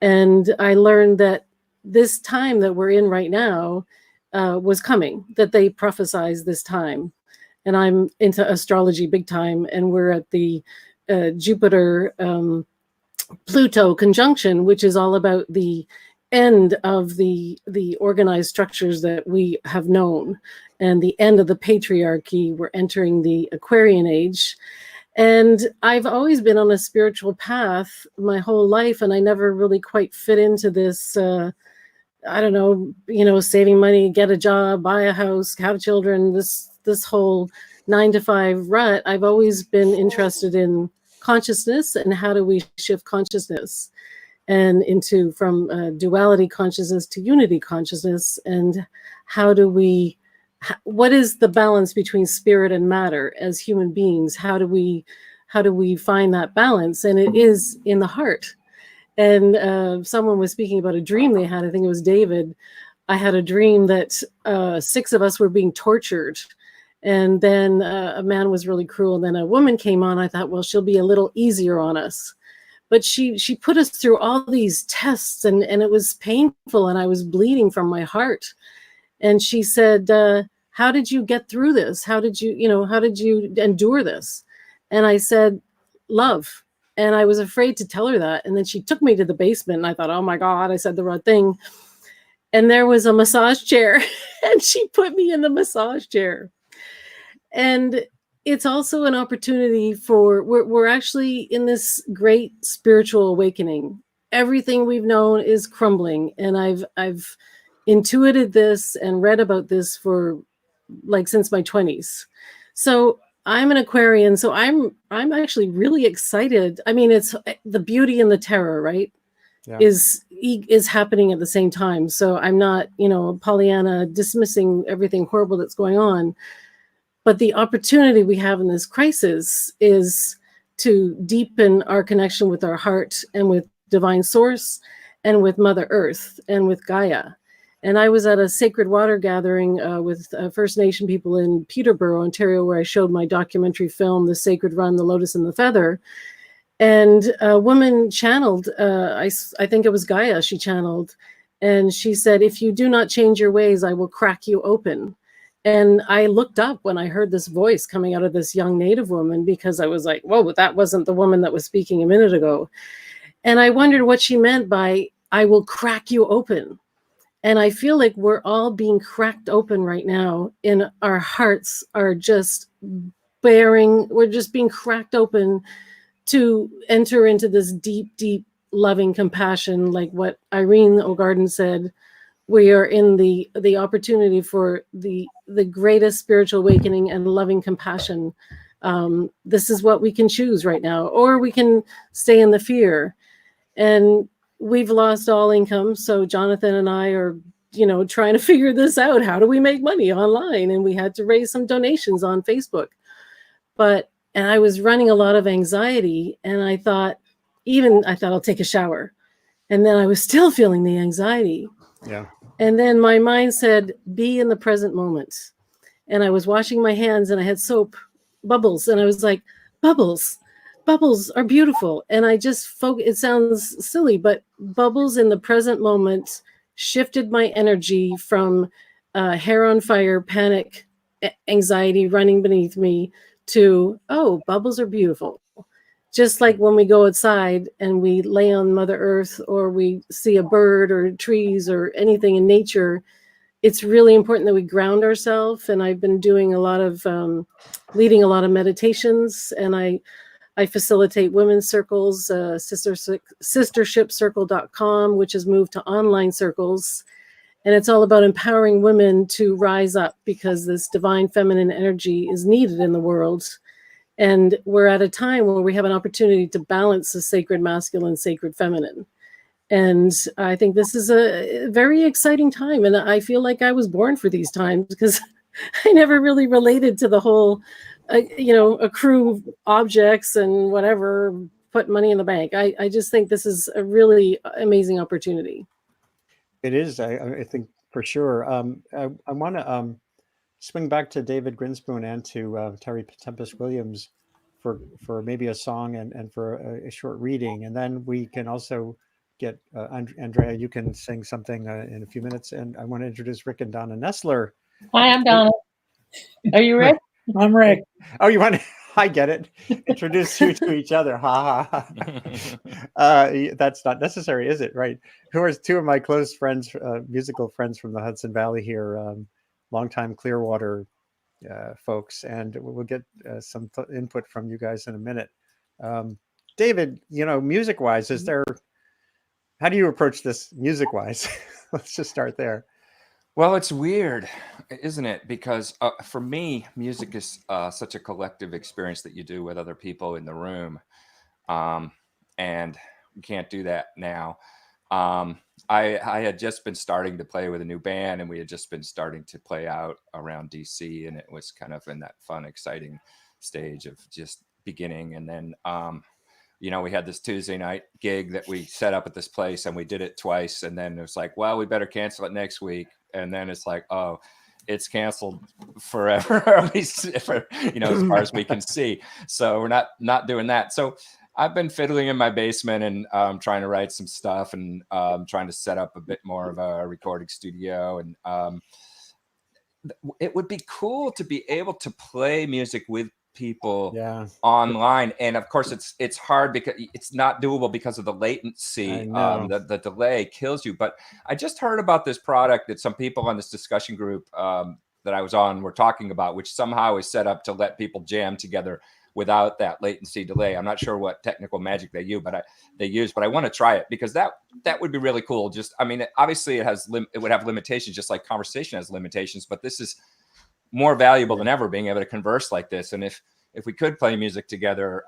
And I learned that this time that we're in right now was coming, that they prophesized this time. And I'm into astrology big time, and we're at the Jupiter Pluto conjunction, which is all about the end of the organized structures that we have known, and the end of the patriarchy. We're entering the Aquarian age. And I've always been on a spiritual path my whole life, and I never really quite fit into this I don't know, saving money, get a job, buy a house, have children, this whole 9-to-5 rut. I've always been interested in consciousness and how do we shift consciousness and into from duality consciousness to unity consciousness, and what is the balance between spirit and matter as human beings? How do we find that balance? And it is in the heart. And someone was speaking about a dream they had. I think it was David. I had a dream that 6 of us were being tortured. And then a man was really cruel. And then a woman came on. I thought, well, she'll be a little easier on us. But she put us through all these tests, and it was painful, and I was bleeding from my heart. And she said, how did you get through this? How did you endure this? And I said, love. And I was afraid to tell her that. And then she took me to the basement, and I thought, oh my God, I said the wrong thing. And there was a massage chair, and she put me in the massage chair. And it's also an opportunity we're actually in this great spiritual awakening. Everything we've known is crumbling. And I've intuited this and read about this for since my 20s. So I'm an Aquarian, so I'm actually really excited. I mean, it's the beauty and the terror, right? Yeah. is happening at the same time. So I'm not, Pollyanna, dismissing everything horrible that's going on. But the opportunity we have in this crisis is to deepen our connection with our heart and with divine source and with Mother Earth and with Gaia. And I was at a sacred water gathering with First Nation people in Peterborough, Ontario, where I showed my documentary film, The Sacred Run, The Lotus and the Feather. And a woman channeled, I think it was Gaia she channeled, and she said, if you do not change your ways, I will crack you open. And I looked up when I heard this voice coming out of this young Native woman, because I was like, whoa, that wasn't the woman that was speaking a minute ago. And I wondered what she meant by, I will crack you open. And I feel like we're all being cracked open right now, and our hearts are just we're just being cracked open to enter into this deep, deep loving compassion. Like what Irene O'Garden said, we are in the opportunity for the greatest spiritual awakening and loving compassion. This is what we can choose right now, or we can stay in the fear. And we've lost all income. So Jonathan and I are, trying to figure this out. How do we make money online? And we had to raise some donations on Facebook. And I was running a lot of anxiety, and I thought I'll take a shower. And then I was still feeling the anxiety. Yeah. And then my mind said, be in the present moment. And I was washing my hands, and I had soap bubbles, and I was like, bubbles are beautiful. And I just it sounds silly, but bubbles in the present moment shifted my energy from hair on fire, panic, anxiety running beneath me to, oh, bubbles are beautiful. Just like when we go outside and we lay on Mother Earth, or we see a bird or trees or anything in nature, it's really important that we ground ourselves. And I've been doing leading a lot of meditations, and I facilitate women's circles, sistershipcircle.com, which has moved to online circles. And it's all about empowering women to rise up, because this divine feminine energy is needed in the world. And we're at a time where we have an opportunity to balance the sacred masculine, sacred feminine. And I think this is a very exciting time. And I feel like I was born for these times, because I never really related to the whole accrue objects and whatever, put money in the bank. I just think this is a really amazing opportunity. It is, I think, for sure. I want to swing back to David Grinspoon and to Terry Tempest-Williams for maybe a song and for a short reading, and then we can also get Andrea. You can sing something in a few minutes, and I want to introduce Rick and Donna Nestler. Hi, I'm Donna. Are you Rick? I'm Rick. Oh, you want to, I get it. Introduce you to each other. Ha ha ha. That's not necessary, is it? Right. Who are two of my close friends, musical friends from the Hudson Valley here, longtime Clearwater folks, and we'll get some input from you guys in a minute. David, music-wise, how do you approach this music-wise? Let's just start there. Well, it's weird, isn't it? Because for me, music is such a collective experience that you do with other people in the room. And you can't do that now. I had just been starting to play with a new band, and we had just been starting to play out around DC, and it was kind of in that fun, exciting stage of just beginning. And then, we had this Tuesday night gig that we set up at this place, and we did it twice. And then it was like, well, we better cancel it next week. And then it's like, oh, it's canceled forever, at least for, as far as we can see. So we're not doing that. So I've been fiddling in my basement and trying to write some stuff and trying to set up a bit more of a recording studio. And it would be cool to be able to play music with people online. And of course it's hard because it's not doable because of the latency. The delay kills you. But I just heard about this product that some people on this discussion group that I was on were talking about, which somehow is set up to let people jam together without that latency delay. I'm not sure what technical magic they use, but I want to try it because that would be really cool. Obviously it would have limitations, just like conversation has limitations, but this is more valuable than ever, being able to converse like this. And if we could play music together,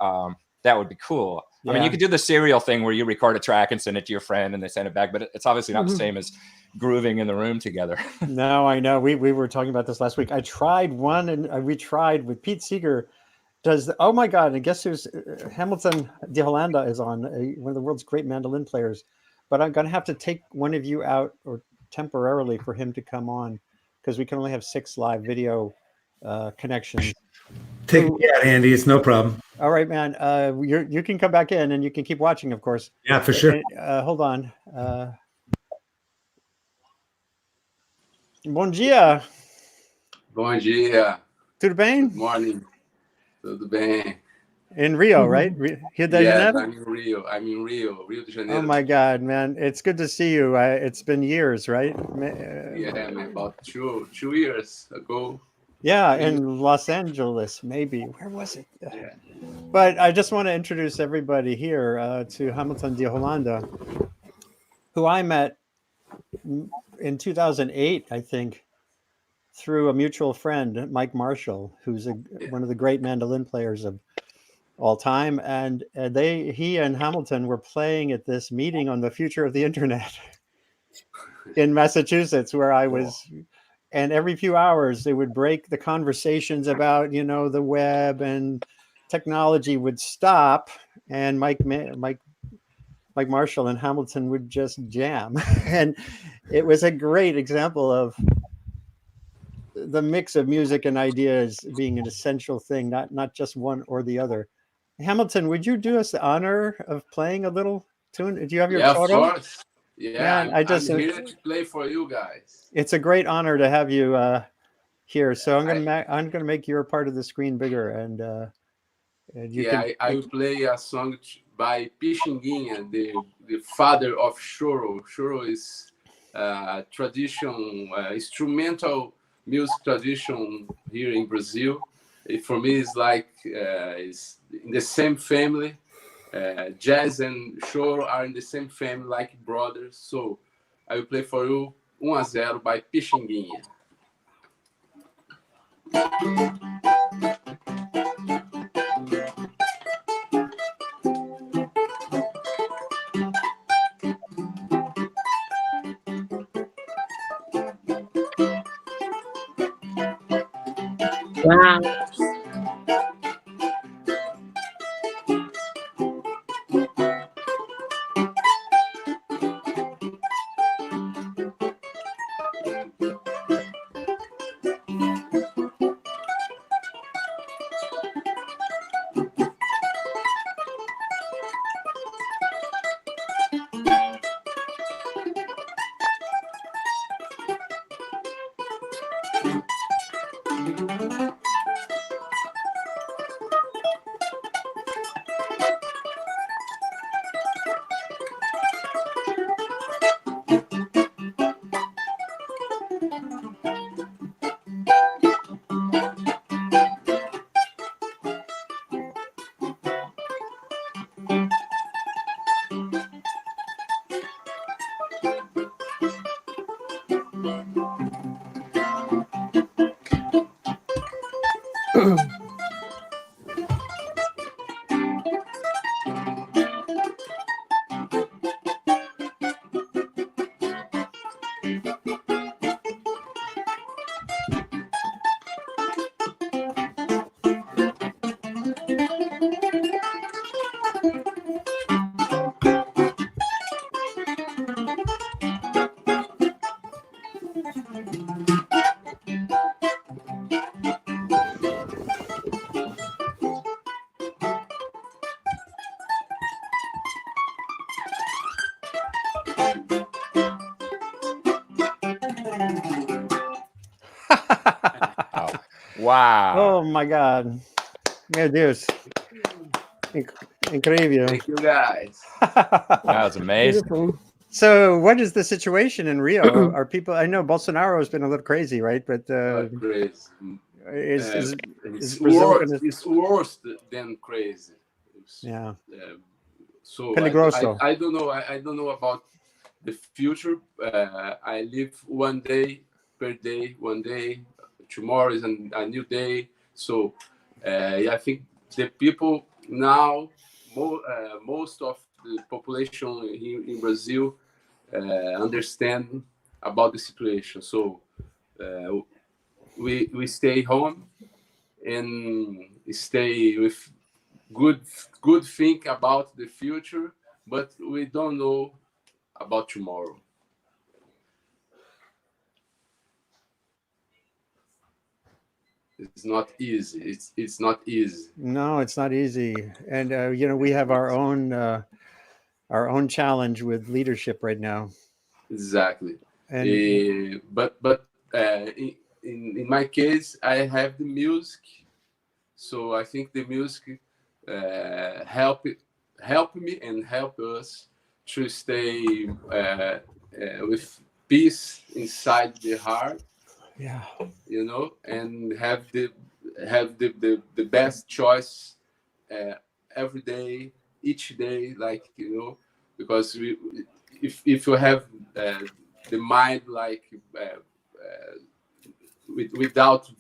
that would be cool. Yeah. I mean, you could do the serial thing where you record a track and send it to your friend and they send it back, but it's obviously not the same as grooving in the room together. No, I know. We were talking about this last week. I tried one, and we tried with Pete Seeger. Oh my God, and guess who's Hamilton de Hollanda is on, one of the world's great mandolin players. But I'm going to have to take one of you out or temporarily for him to come on, because we can only have 6 live video connections. Take me out, Andy. It's no problem. All right, man. You can come back in, and you can keep watching, of course. Yeah, for sure. Hold on. Bom dia. Bom dia. Tudo bem? Good morning. Tudo bem. In Rio, right? Rio de Janeiro? I'm in Rio de Janeiro. Oh my God, man. It's good to see you. It's been years, right? Yeah, about two years ago. Yeah, in Los Angeles, maybe. Where was it? Yeah. But I just want to introduce everybody here to Hamilton de Hollanda, who I met in 2008, I think, through a mutual friend, Mike Marshall, who's one of the great mandolin players of all time. And he and Hamilton were playing at this meeting on the future of the internet in Massachusetts, where I was. And every few hours they would break. The conversations about, the web and technology would stop, and Mike Marshall and Hamilton would just jam. And it was a great example of the mix of music and ideas being an essential thing, not just one or the other. Hamilton, would you do us the honor of playing a little tune? Do you have your photo? Of course. Yeah, man, I'm here to play for you guys. It's a great honor to have you here. So I'm gonna make your part of the screen bigger, and I will play a song by Pixinguinha, the father of choro. Choro is tradition, instrumental music tradition here in Brazil. For me, it's like it's in the same family. Jazz and choro are in the same family, like brothers. So I will play for you 1-0 by Pixinguinha. Wow. Wow. Oh my God. Meu Deus. Incrível. Thank you, guys. That was amazing. Beautiful. So what is the situation in Rio? Are people, I know Bolsonaro has been a little crazy, right? But Crazy. is It's Brazil worse. gonna, It's worse than crazy. yeah. So Peligroso. I don't know. I don't know about the future. I live one day per day. One day. Tomorrow is a new day. So I think the people now, most of the population here in Brazil understand about the situation. So we stay home and stay with good think about the future, but we don't know about tomorrow. It's not easy. It's not easy. No, it's not easy. And you know, we have our own challenge with leadership right now. Exactly. And But in my case, I have the music, so I think the music help me and help us to stay with peace inside the heart, yeah. you know, and have the best choice every day, each day, like, you know, because if you have the mind like without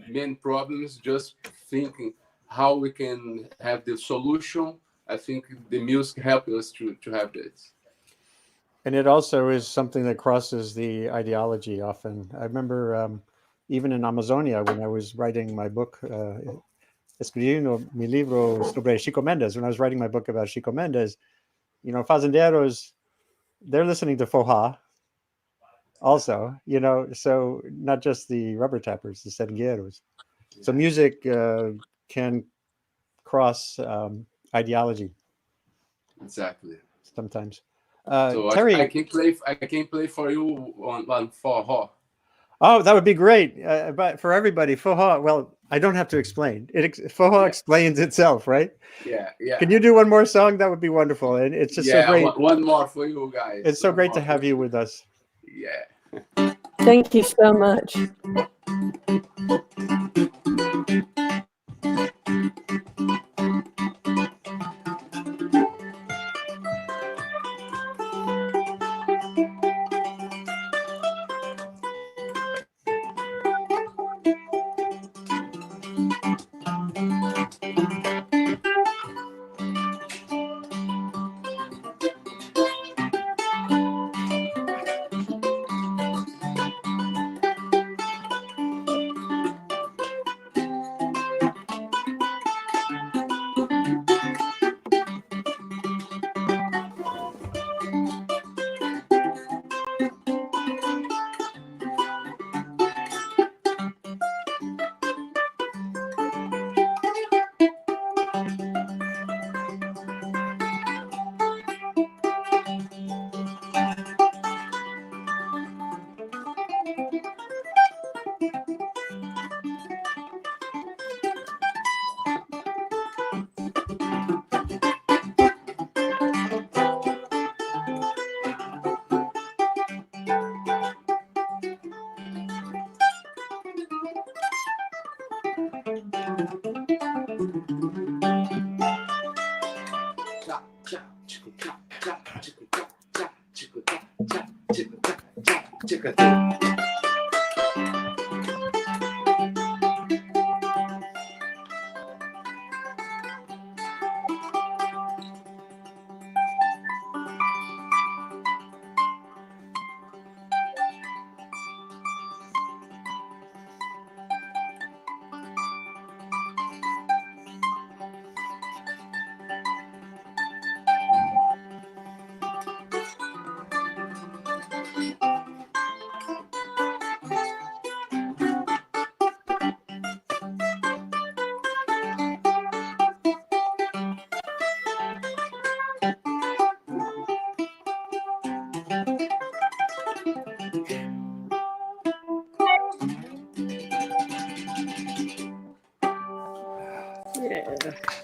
many problems, just thinking how we can have the solution, I think the music helps us to have this. And it also is something that crosses the ideology often. I remember even in Amazonia when I was writing my book, escribiendo mi libro sobre Chico Mendes, when I was writing my book about Chico Mendes, you know, fazenderos, they're listening to forró also, you know, so not just the rubber tappers, the seringueiros. So music can cross ideology. Exactly. Sometimes. So Terry, I can play for you on forró. oh, that would be great. But for everybody, forró, well, I don't have to explain. Forró explains itself, right? Yeah. Can you do one more song? That would be wonderful. And it's just so great. One more for you guys. It's so great to have you with us. Yeah. Thank you so much.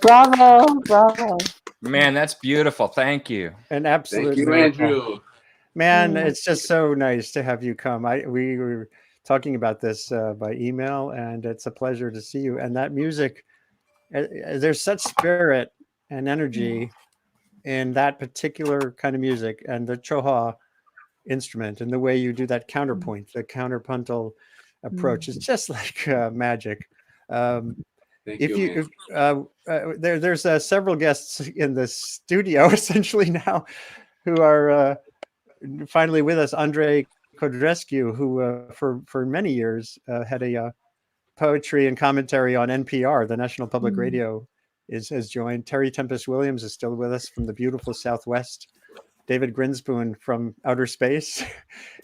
Bravo, bravo. Man, that's beautiful. Thank you. An absolute Thank you, miracle. Andrew. Man, it's just so nice to have you come. We were talking about this by email, and it's a pleasure to see you. And that music, there's such spirit and energy in that particular kind of music, and the choha instrument, and the way you do that counterpoint, the counterpuntal approach is just like magic. If you, there's several guests in the studio essentially now who are finally with us. Andrei Codrescu, who for many years had a poetry and commentary on NPR, the National Public Radio, has joined. Terry Tempest-Williams is still with us from the beautiful Southwest. David Grinspoon from outer space.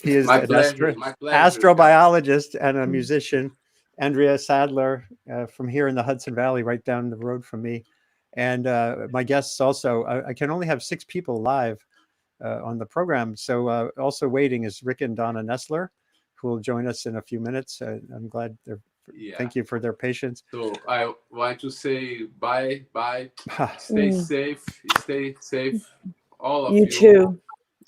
He is an astrobiologist and a musician. Andrea Sadler from here in the Hudson Valley, right down the road from me. And my guests also, I can only have 6 people live on the program. So also waiting is Rick and Donna Nestler, who will join us in a few minutes. I'm glad they're, thank you for their patience. So I want to say bye. Stay safe. All of you. You too.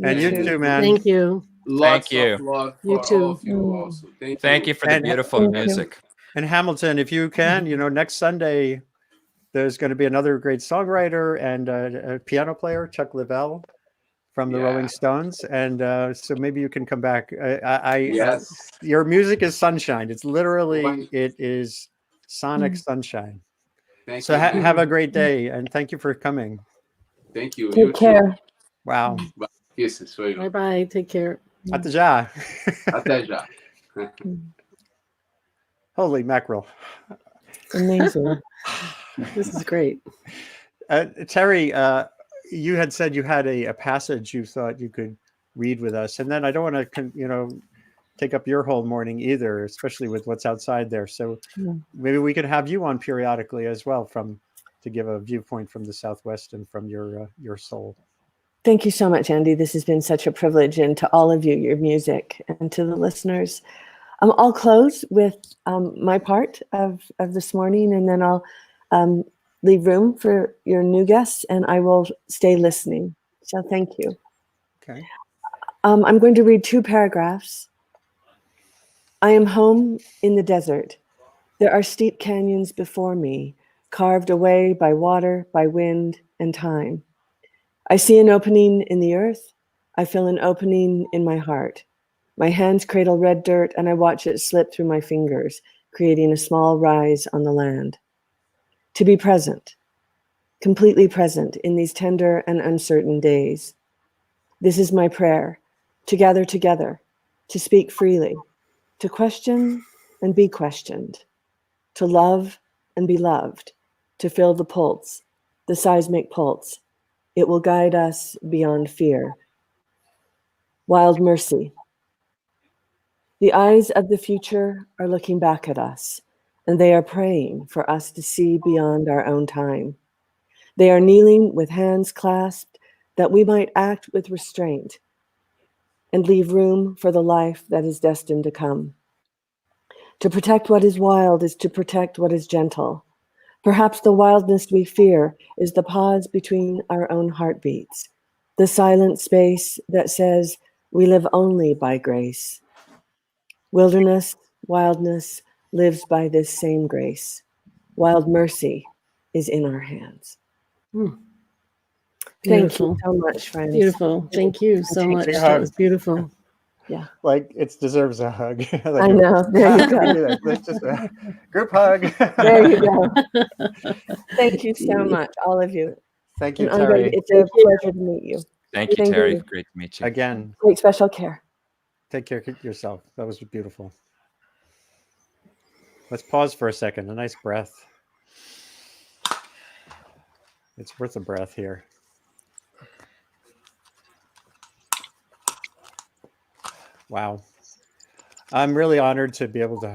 And you too, man. Thank you. Lots of love for all of you also. Thank you for the beautiful music. And Hamilton, if you can, next Sunday, there's going to be another great songwriter and a piano player, Chuck Leavell from the Rolling Stones. And so maybe you can come back. Yes. Your music is sunshine. It's literally, it is sonic sunshine. So have a great day. And thank you for coming. Thank you. Take care. Wow. Kisses for you. Bye-bye. Take care. Até já. Até já. Holy mackerel. Amazing. This is great. Terry, you had said you had a passage you thought you could read with us. And then I don't want to, take up your whole morning either, especially with what's outside there. So maybe we could have you on periodically as well to give a viewpoint from the Southwest and from your soul. Thank you so much, Andy. This has been such a privilege, and to all of you, your music, and to the listeners. I'll close with my part of this morning, and then I'll leave room for your new guests, and I will stay listening. So thank you. Okay. I'm going to read 2 paragraphs. I am home in the desert. There are steep canyons before me, carved away by water, by wind, and time. I see an opening in the earth. I feel an opening in my heart. My hands cradle red dirt, and I watch it slip through my fingers, creating a small rise on the land. To be present, completely present in these tender and uncertain days. This is my prayer, to gather together, to speak freely, to question and be questioned, to love and be loved, to feel the pulse, the seismic pulse. It will guide us beyond fear. Wild mercy. The eyes of the future are looking back at us, and they are praying for us to see beyond our own time. They are kneeling with hands clasped that we might act with restraint and leave room for the life that is destined to come. To protect what is wild is to protect what is gentle. Perhaps the wildness we fear is the pause between our own heartbeats, the silent space that says we live only by grace. Wilderness, wildness lives by this same grace. Wild mercy is in our hands. Thank you so much, friends. Beautiful. Thank you so much. That was beautiful. Yeah. Like it deserves a hug. Like I know. There you go. Let's just group hug. There you go. Thank you so much, all of you. Thank you, And Terry. It's a pleasure to meet you. Thank you, Terry. Great to meet you. Again. Take special care. Take care of yourself. That was beautiful. Let's pause for a second. A nice breath. It's worth a breath here. Wow. I'm really honored to be able to,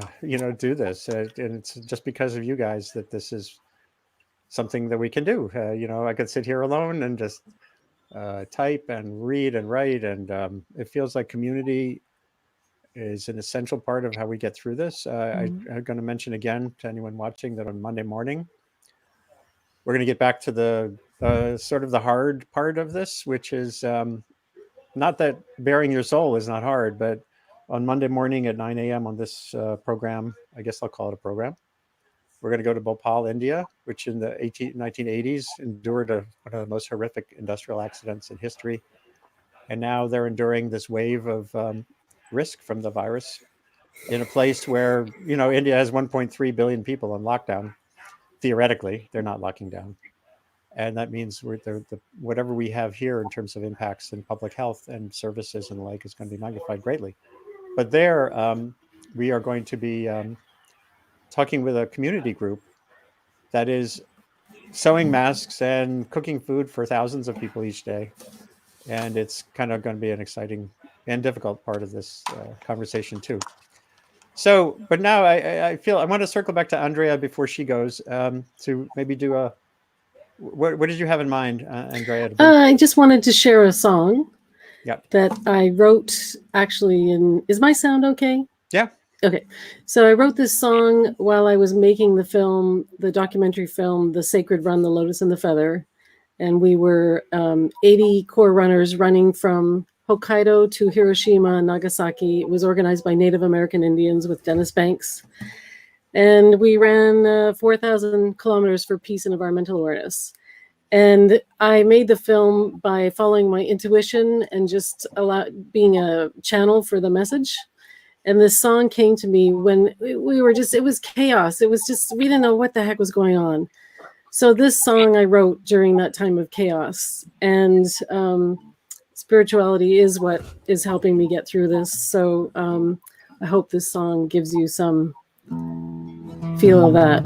do this. And it's just because of you guys that this is something that we can do. I could sit here alone and just type and read and write. And it feels like community is an essential part of how we get through this. I'm going to mention again to anyone watching that on Monday morning, we're going to get back to the sort of the hard part of this, which is not that bearing your soul is not hard, but on Monday morning at 9 a.m. on this program, I guess I'll call it a program, we're going to go to Bhopal, India, which in the 1980s endured one of the most horrific industrial accidents in history. And now they're enduring this wave of risk from the virus in a place where, India has 1.3 billion people on lockdown. Theoretically, they're not locking down. And that means whatever we have here in terms of impacts in public health and services and the like is going to be magnified greatly. But there, we are going to be talking with a community group that is sewing masks and cooking food for thousands of people each day. And it's kind of going to be an exciting and difficult part of this conversation too. So, but now I feel I want to circle back to Andrea before she goes to maybe do what did you have in mind, Andrea? I just wanted to share a song Yeah. that I wrote actually is my sound okay? Yeah. Okay. So I wrote this song while I was making the documentary film, The Sacred Run, The Lotus and the Feather. And we were 80 core runners running from Hokkaido to Hiroshima and Nagasaki. It was organized by Native American Indians with Dennis Banks. And we ran 4,000 kilometers for peace and environmental awareness. And I made the film by following my intuition and just being a channel for the message. And this song came to me when it was chaos. It was just, we didn't know what the heck was going on. So this song I wrote during that time of chaos, and spirituality is what is helping me get through this. So I hope this song gives you some feel of that.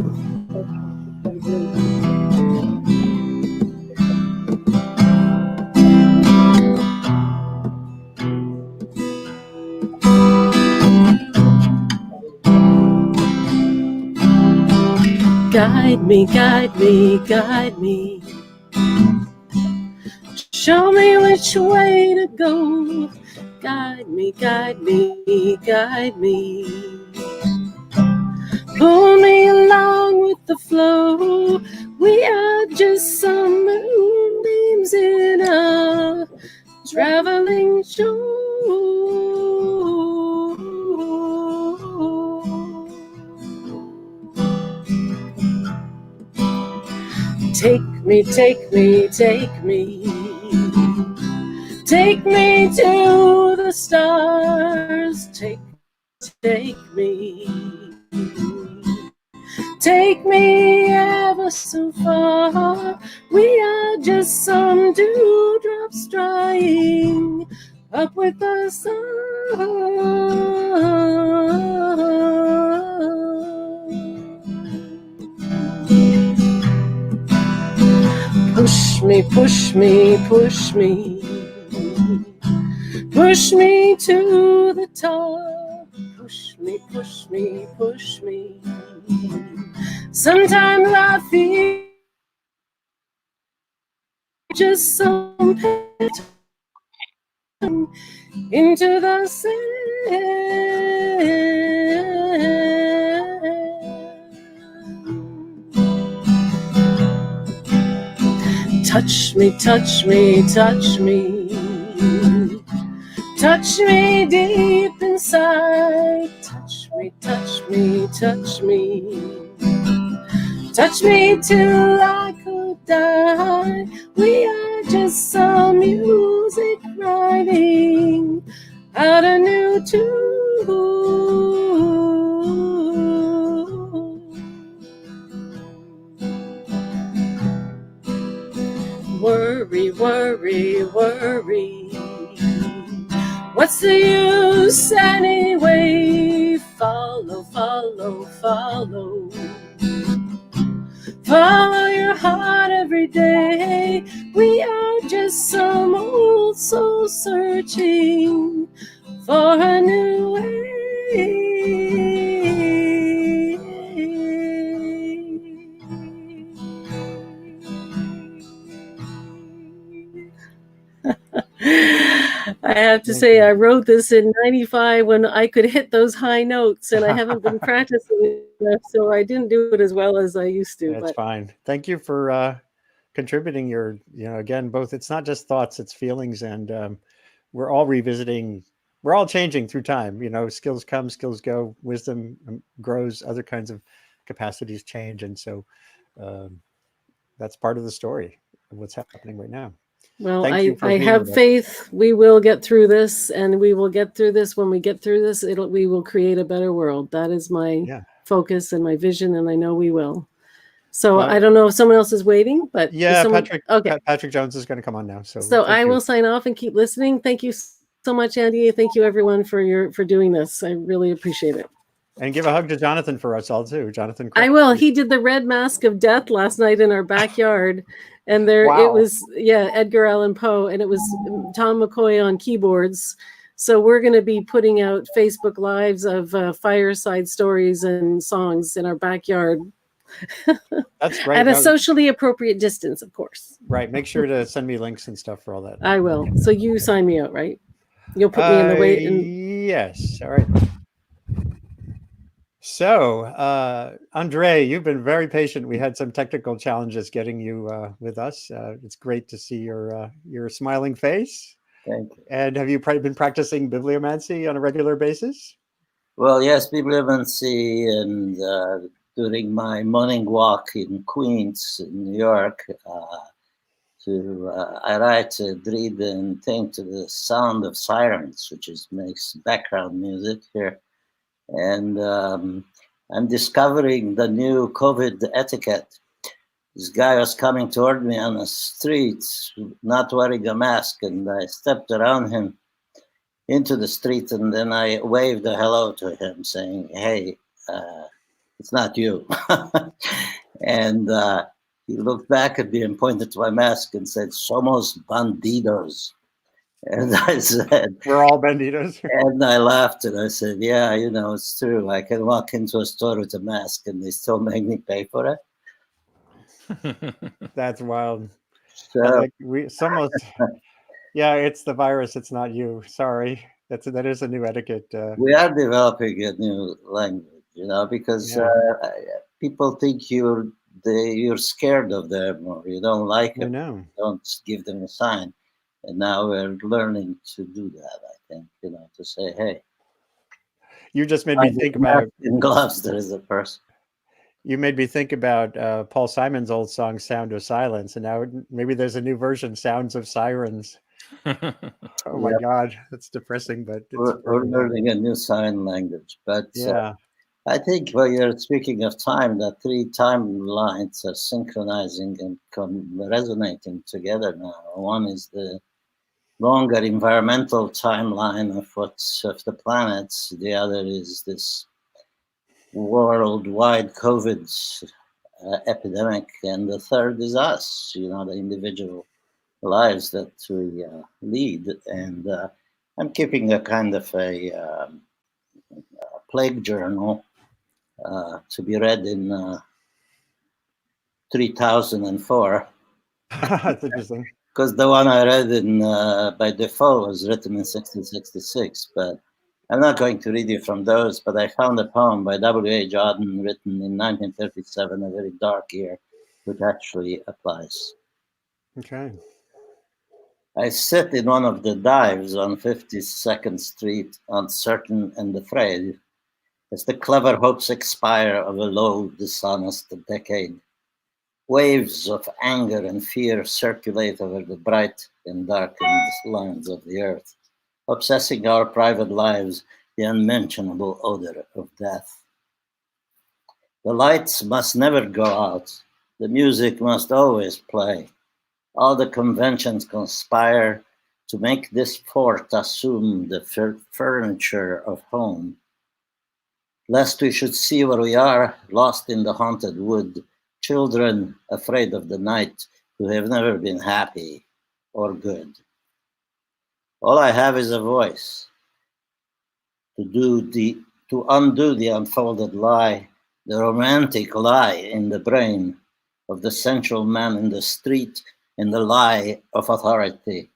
Guide me, guide me, guide me. Show me which way to go. Guide me, guide me, guide me. Pull me along with the flow. We are just some moonbeams in a traveling show. Take me, take me, take me. Take me to the stars. Take me. Take me ever so far. We are just some dewdrops drying up with the sun. Push me, push me, push me. Push me to the top. Push me, push me, push me. Sometimes I feel just some pain into the sand. Touch me, touch me, touch me. Touch me deep inside. Touch me, touch me, touch me. Touch me till I could die. We are just some music writing out a new tune. Worry, worry, worry. What's the use anyway? Follow, follow, follow. Follow your heart every day. We are just some old soul searching for a new way. I have to Thank say, you. I wrote this in '95 when I could hit those high notes, and I haven't been practicing enough, so I didn't do it as well as I used to. That's But fine. Thank you for contributing your, again, both, it's not just thoughts, it's feelings. And we're all revisiting, we're all changing through time. Skills come, skills go, wisdom grows, other kinds of capacities change. And so that's part of the story of what's happening right now. well, Thank you for I being have with us. faith we will get through this, and we will get through this. When we get through this, we will create a better world. That is my focus and my vision, and I know we will. So Well, I don't know if someone else is waiting, but yeah, someone, Patrick Jones is going to come on now. So So thank I you. will sign off and keep listening. Thank you so much, Andy. Thank you, everyone, for doing this. I really appreciate it. And give a hug to Jonathan for us all too. Jonathan. I will. He did the red mask of death last night in our backyard, and it Wow. was Edgar Allan Poe, and it was Tom McCoy on keyboards. So we're going to be putting out Facebook Lives of fireside stories and songs in our backyard. That's great. At a socially appropriate distance, of course. Right. Make sure to send me links and stuff for all that. I will. So you sign me out, right? You'll put me in the way. Yes. All right. So, Andrei, you've been very patient. We had some technical challenges getting you with us. It's great to see your smiling face. Thank you. And have you been practicing bibliomancy on a regular basis? Well, yes, bibliomancy, and during my morning walk in Queens, in New York, I write, read, and think to the sound of sirens, which makes background music here. And I'm discovering the new COVID etiquette. This guy was coming toward me on the street, not wearing a mask, and I stepped around him into the street, and then I waved a hello to him, saying, "Hey, it's not you." And he looked back at me and pointed to my mask and said, "Somos bandidos." And I said, "We're all bandidos." And I laughed and I said, "Yeah, it's true. I can walk into a store with a mask and they still make me pay for it." That's wild. So, yeah, it's the virus. It's not you. Sorry. That is a new etiquette. We are developing a new language, because people think you're scared of them or you don't like them. Don't give them a sign. And now we're learning to do that, I think, to say, hey. You just made me think about. In gloves, there is a person. You made me think about Paul Simon's old song, Sound of Silence. And now maybe there's a new version, Sounds of Sirens. Oh my God, that's depressing, but we're learning a new sign language. But yeah. I think when you're speaking of time, the three timelines are synchronizing and resonating together now. One is the longer environmental timeline of the planets. The other is this worldwide COVID epidemic, and the third is us. The individual lives that we lead. And I'm keeping a kind of a plague journal to be read in 3004. That's interesting. Because the one I read in by Defoe was written in 1666, but I'm not going to read you from those. But I found a poem by W.H. Auden written in 1937, a very dark year, which actually applies. Okay. I sit in one of the dives on 52nd Street, uncertain and afraid, as the clever hopes expire of a low, dishonest decade. Waves of anger and fear circulate over the bright and darkened lands of the earth, obsessing our private lives, the unmentionable odor of death. The lights must never go out. The music must always play. All the conventions conspire to make this fort assume the furniture of home. Lest we should see where we are, lost in the haunted wood, children afraid of the night who have never been happy or good. All I have is a voice to undo the unfolded lie, the romantic lie in the brain of the sensual man in the street, and the lie of authority.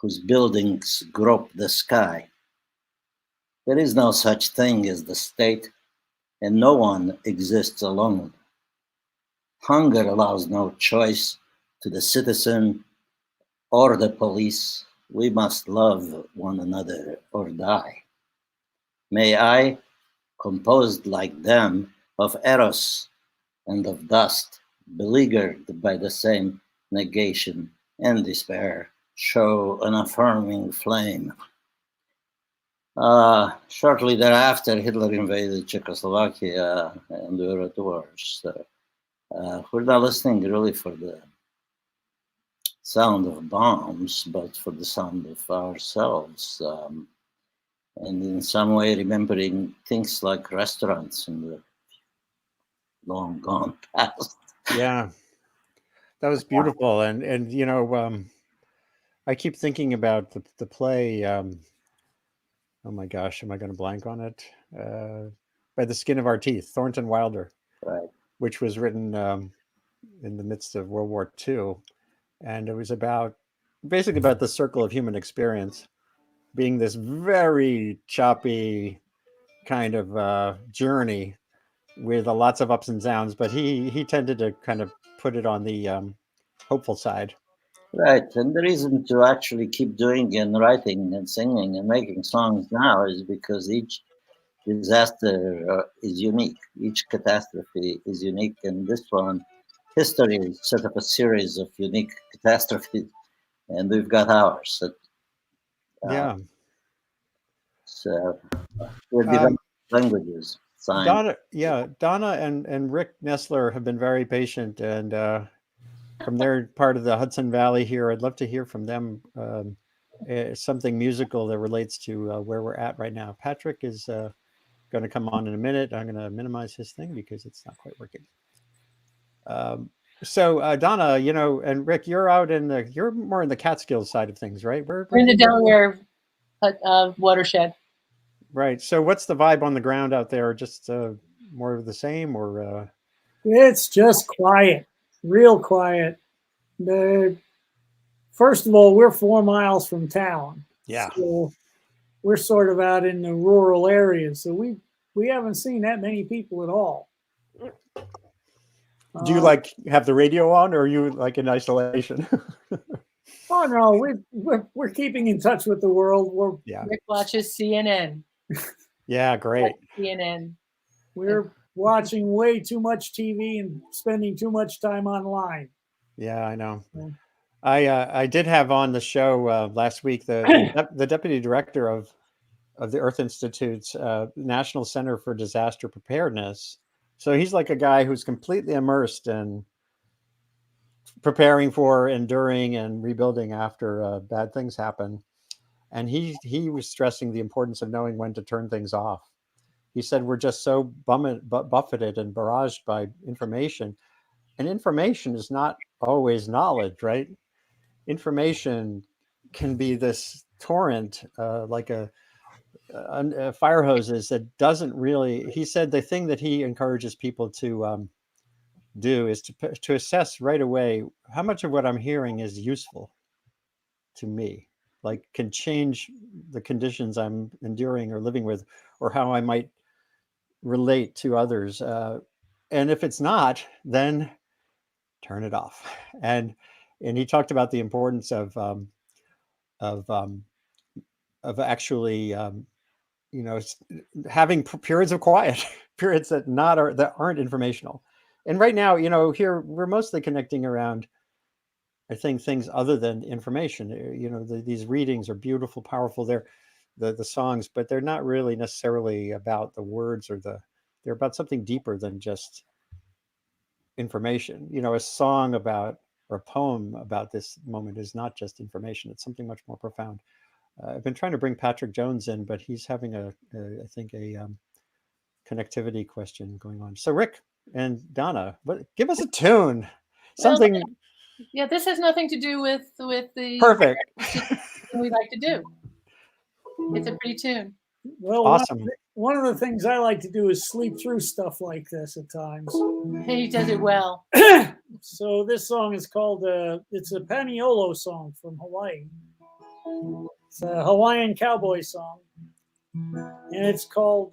whose buildings grope the sky. There is no such thing as the state, and no one exists alone. Hunger allows no choice to the citizen or the police. We must love one another or die. May I, composed like them of eros and of dust, beleaguered by the same negation and despair, show an affirming flame. Shortly thereafter, Hitler invaded Czechoslovakia and we were at war. So, we're not listening really for the sound of bombs, but for the sound of ourselves. And in some way remembering things like restaurants in the long gone past. Yeah, that was beautiful. And you know, I keep thinking about the play, oh my gosh, am I going to blank on it? By the Skin of Our Teeth, Thornton Wilder, Right. which was written in the midst of World War II. And it was basically about the circle of human experience being this very choppy kind of journey with lots of ups and downs, but he tended to kind of put it on the hopeful side. Right, and the reason to actually keep doing and writing and singing and making songs now is because each disaster is unique. Each catastrophe is unique, and this one, history is set up a series of unique catastrophes, and we've got ours. Yeah. So we're different languages. Donna and Rick Nestler have been very patient, and from their part of the Hudson Valley here, I'd love to hear from them something musical that relates to where we're at right now. Patrick is going to come on in a minute. I'm going to minimize his thing because it's not quite working. So Donna, you know, and Rick, you're more in the Catskills side of things, right? We're in the Delaware watershed. Right. So what's the vibe on the ground out there? Just more of the same, or? It's just quiet, real quiet. First of all, we're 4 miles from town. Yeah. So we're sort of out in the rural areas, so we haven't seen that many people at all. Do you like have the radio on, or are you like in isolation? Oh no, we're keeping in touch with the world. Rick watches CNN. Yeah, great. CNN. We're watching way too much TV and spending too much time online. Yeah, I know. I did have on the show last week the deputy director of the Earth Institute's National Center for Disaster Preparedness. So he's like a guy who's completely immersed in preparing for, enduring, and rebuilding after bad things happen. And he was stressing the importance of knowing when to turn things off. He said we're just so buffeted and barraged by information, and information is not always knowledge, right? Information can be this torrent, like a fire hoses that doesn't really. He said the thing that he encourages people to do is to assess right away how much of what I'm hearing is useful to me, like can change the conditions I'm enduring or living with, or how I might relate to others. And if it's not, then turn it off. And he talked about the importance of actually, having periods of quiet, periods that aren't informational. And right now, here we're mostly connecting around, I think, things other than information. These readings are beautiful, powerful. They're the songs, but they're not really necessarily about the words they're about something deeper than just information. A song about, or a poem about this moment is not just information. It's something much more profound. I've been trying to bring Patrick Jones in, but he's having a connectivity question going on. So Rick and Donna, give us a tune, something. Well, yeah, this has nothing to do with the perfect we like to do. It's a pretty tune. Well, awesome. One of the things I like to do is sleep through stuff like this at times. He does it well. So this song is called it's a Paniolo song from Hawaii. It's a Hawaiian cowboy song, and it's called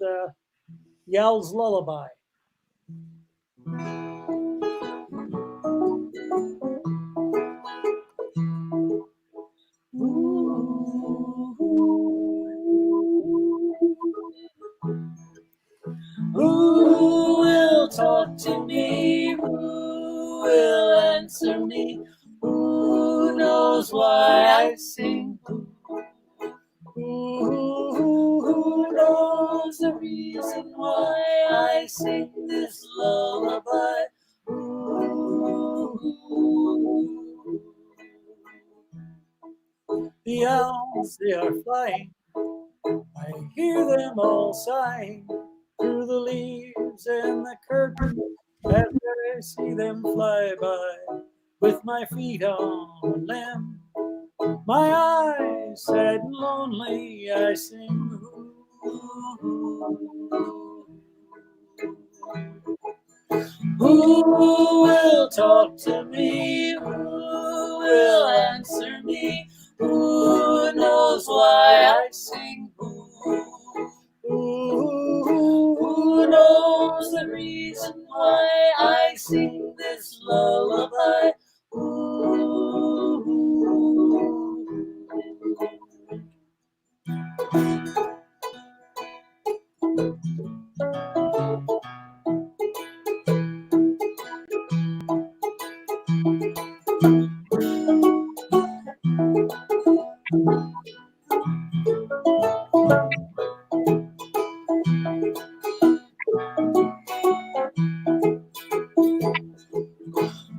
Yowl's Lullaby. Who will talk to me? Who will answer me? Who knows why I sing? Who knows the reason why I sing this lullaby? The owls, they are flying. I hear them all sighing through the leaves and the curtain as I see them fly by. With my feet on a limb, my eyes sad and lonely, I sing. Who will talk to me? Who will answer me? Who knows why I sing? Who knows the reason why I sing this lullaby?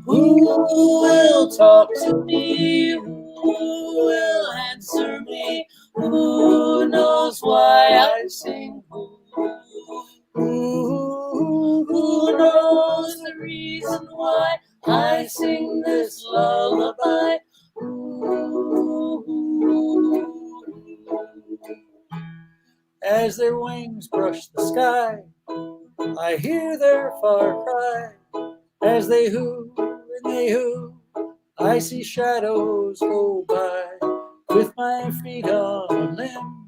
Who will talk to me? Who will answer me? Who knows why I sing? Who knows the reason why I sing this lullaby? As their wings brush the sky, I hear their far cry. As they hoo and they hoo, I see shadows go by. With my feet on a limb,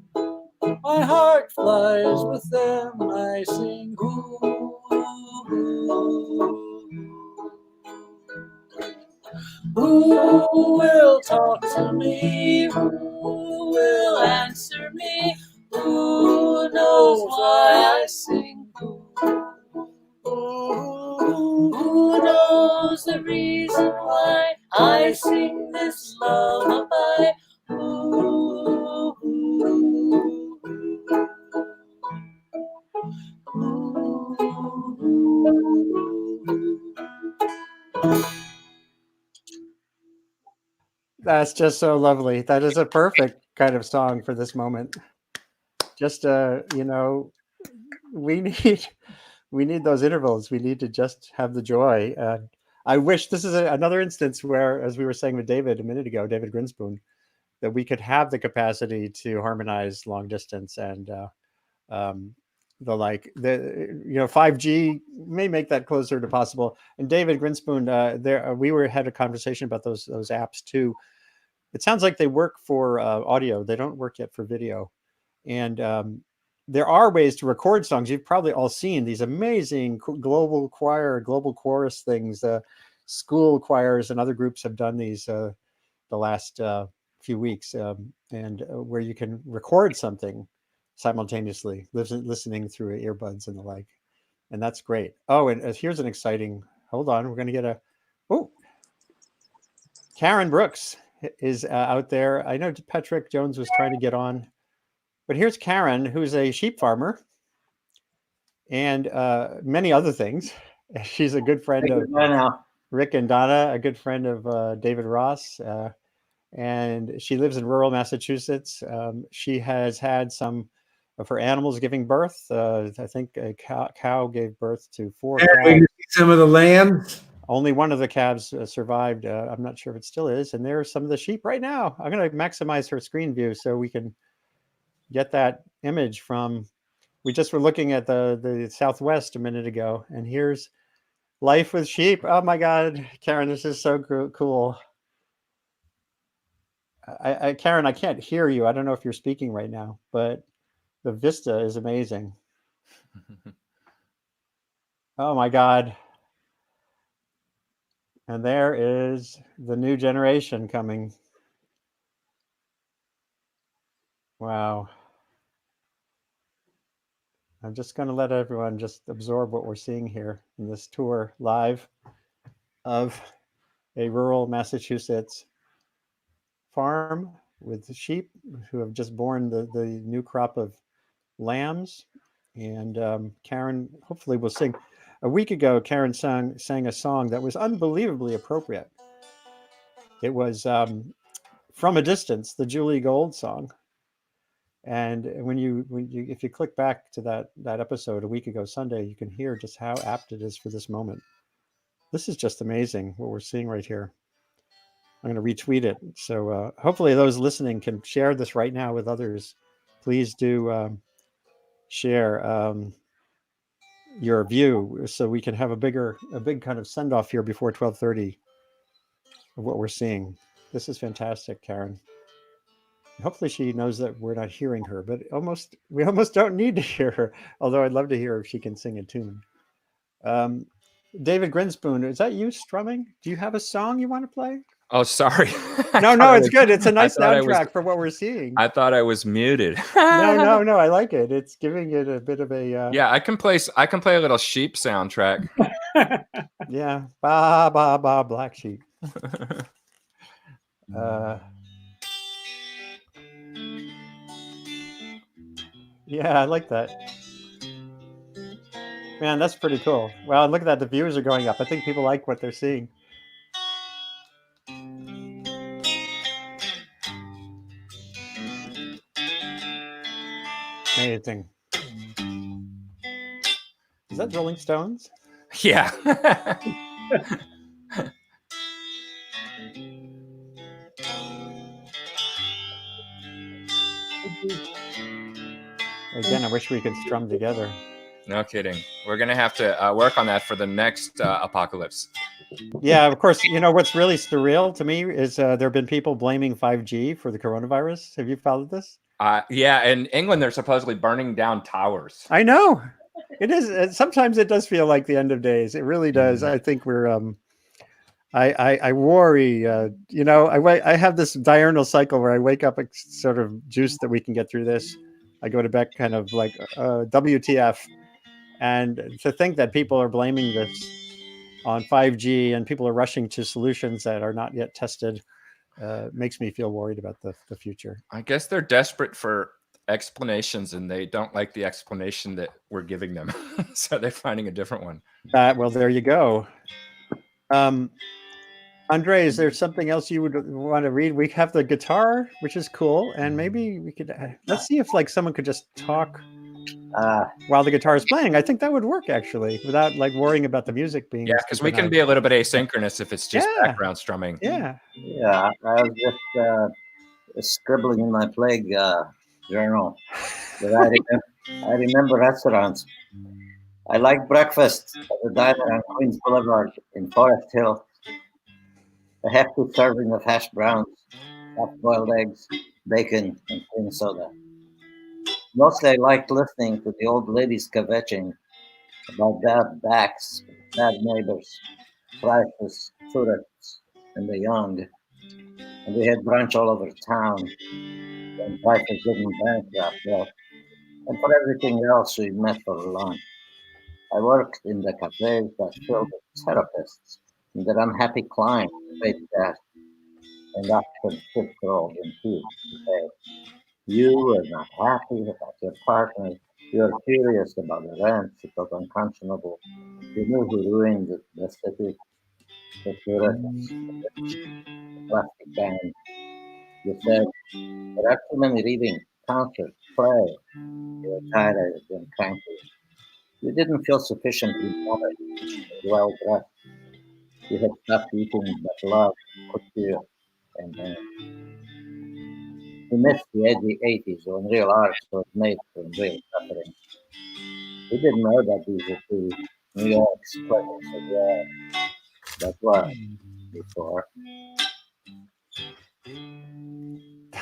my heart flies with them. I sing hoo, hoo. Who will talk to me? Who will answer me? Who knows why I sing? Who knows the reason why I sing this lullaby? That's just so lovely. That is a perfect kind of song for this moment. Just you know, we need those intervals. We need to just have the joy. I wish this is another instance where, as we were saying with David a minute ago, David Grinspoon, that we could have the capacity to harmonize long distance and the 5G may make that closer to possible. And David Grinspoon, we had a conversation about those apps too. It sounds like they work for audio. They don't work yet for video. And there are ways to record songs. You've probably all seen these amazing global choir, global chorus things. School choirs and other groups have done these the last few weeks, and where you can record something simultaneously, listening through earbuds and the like. And that's great. Oh, and here's an exciting, hold on, we're going to get Karen Brooks is out there. I know Patrick Jones was trying to get on, but here's Karen, who's a sheep farmer and many other things. She's a good friend of Rick and Donna, a good friend of David Ross, and she lives in rural Massachusetts. She has had some of her animals giving birth. I think a cow gave birth to 4 calves. Some of the lambs. Only one of the calves survived. I'm not sure if it still is. And there are some of the sheep right now. I'm going to maximize her screen view so we can get that image from. We just were looking at the Southwest a minute ago, and here's life with sheep. Oh my God, Karen, this is so cool. Karen, I can't hear you. I don't know if you're speaking right now, but the vista is amazing. Oh my God. And there is the new generation coming. Wow. I'm just going to let everyone just absorb what we're seeing here in this tour live of a rural Massachusetts farm with sheep who have just born the new crop of lambs. And Karen hopefully will sing. A week ago, Karen sang a song that was unbelievably appropriate. It was From a Distance, the Julie Gold song. And if you click back to that episode a week ago Sunday, you can hear just how apt it is for this moment. This is just amazing what we're seeing right here. I'm going to retweet it. So hopefully those listening can share this right now with others. Please do share your view so we can have a big kind of send off here before 12:30 of what we're seeing. This is fantastic, Karen. Hopefully she knows that we're not hearing her, but we almost don't need to hear her. Although I'd love to hear if she can sing a tune. David Grinspoon, is that you strumming? Do you have a song you want to play? Oh, sorry. No, it's good. It's a nice soundtrack for what we're seeing. I thought I was muted. No. I like it. It's giving it a bit of a. Yeah, I can play a little sheep soundtrack. Yeah, ba ba ba, black sheep. Yeah, I like that. Man, that's pretty cool. Wow, and look at that. The views are going up. I think people like what they're seeing. Amazing. Is that Rolling Stones? Yeah. Again, I wish we could strum together. No kidding. We're going to have to work on that for the next apocalypse. Yeah, of course. You know, what's really surreal to me is there have been people blaming 5G for the coronavirus. Have you followed this? Yeah, in England, they're supposedly burning down towers. I know. It is. Sometimes it does feel like the end of days. It really does. I think we're... I worry, you know, I have this diurnal cycle where I wake up sort of juiced that we can get through this. I go to bed kind of like WTF. And to think that people are blaming this on 5G and people are rushing to solutions that are not yet tested makes me feel worried about the future. I guess they're desperate for explanations and they don't like the explanation that we're giving them. So they're finding a different one. Well, there you go. Andrei, is there something else you would want to read? We have the guitar, which is cool. And maybe we could, let's see if like someone could just talk while the guitar is playing. I think that would work actually, without like worrying about the music being. Yeah, because we can be a little bit asynchronous if it's just background strumming. Yeah. Yeah, I was just scribbling in my plague journal. But I remember restaurants. I like breakfast at the diner on Queens Boulevard in Forest Hill. A hefty serving of hash browns, half-boiled eggs, bacon, and cream soda. Mostly I liked listening to the old ladies kvetching about bad backs, bad neighbors, priceless tourists, and the young. And we had brunch all over town when prices didn't bankrupt. Well, and for everything else, we met for lunch. I worked in the cafes that filled with therapists and their unhappy clients paid that and often shift roles in peace to say, you are not happy about your partner, you are furious about the rent, it was unconscionable. You knew who ruined the city, the tourists, the plastic ban. You said, there are too many readings, concerts, play. You were tired and cranky. You didn't feel sufficiently modern or well dressed. You had stopped eating but love cooked you and you missed the edgy 80s when real art was made from real suffering. We didn't know that these were two New York's pleasures of war that was before.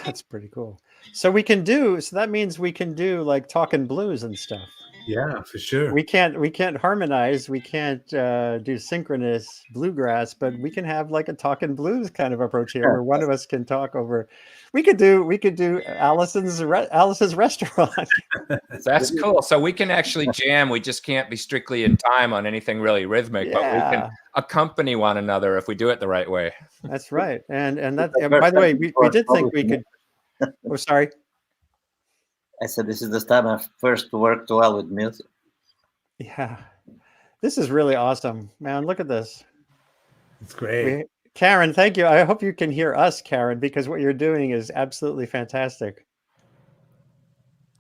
That's pretty cool. So we can do. So that means we can do like talking blues and stuff. Yeah, for sure. We can't harmonize. We can't do synchronous bluegrass, but we can have like a talking blues kind of approach here, where one of us can talk over. We could do Alice's restaurant. That's cool. So we can actually jam. We just can't be strictly in time on anything really rhythmic, but we can accompany one another if we do it the right way. That's right. And that. And by the way, we did think we could. Oh, sorry. I said this is the time I first worked well with music. Yeah, this is really awesome, man. Look at this. It's great. Karen, thank you. I hope you can hear us, Karen, because what you're doing is absolutely fantastic.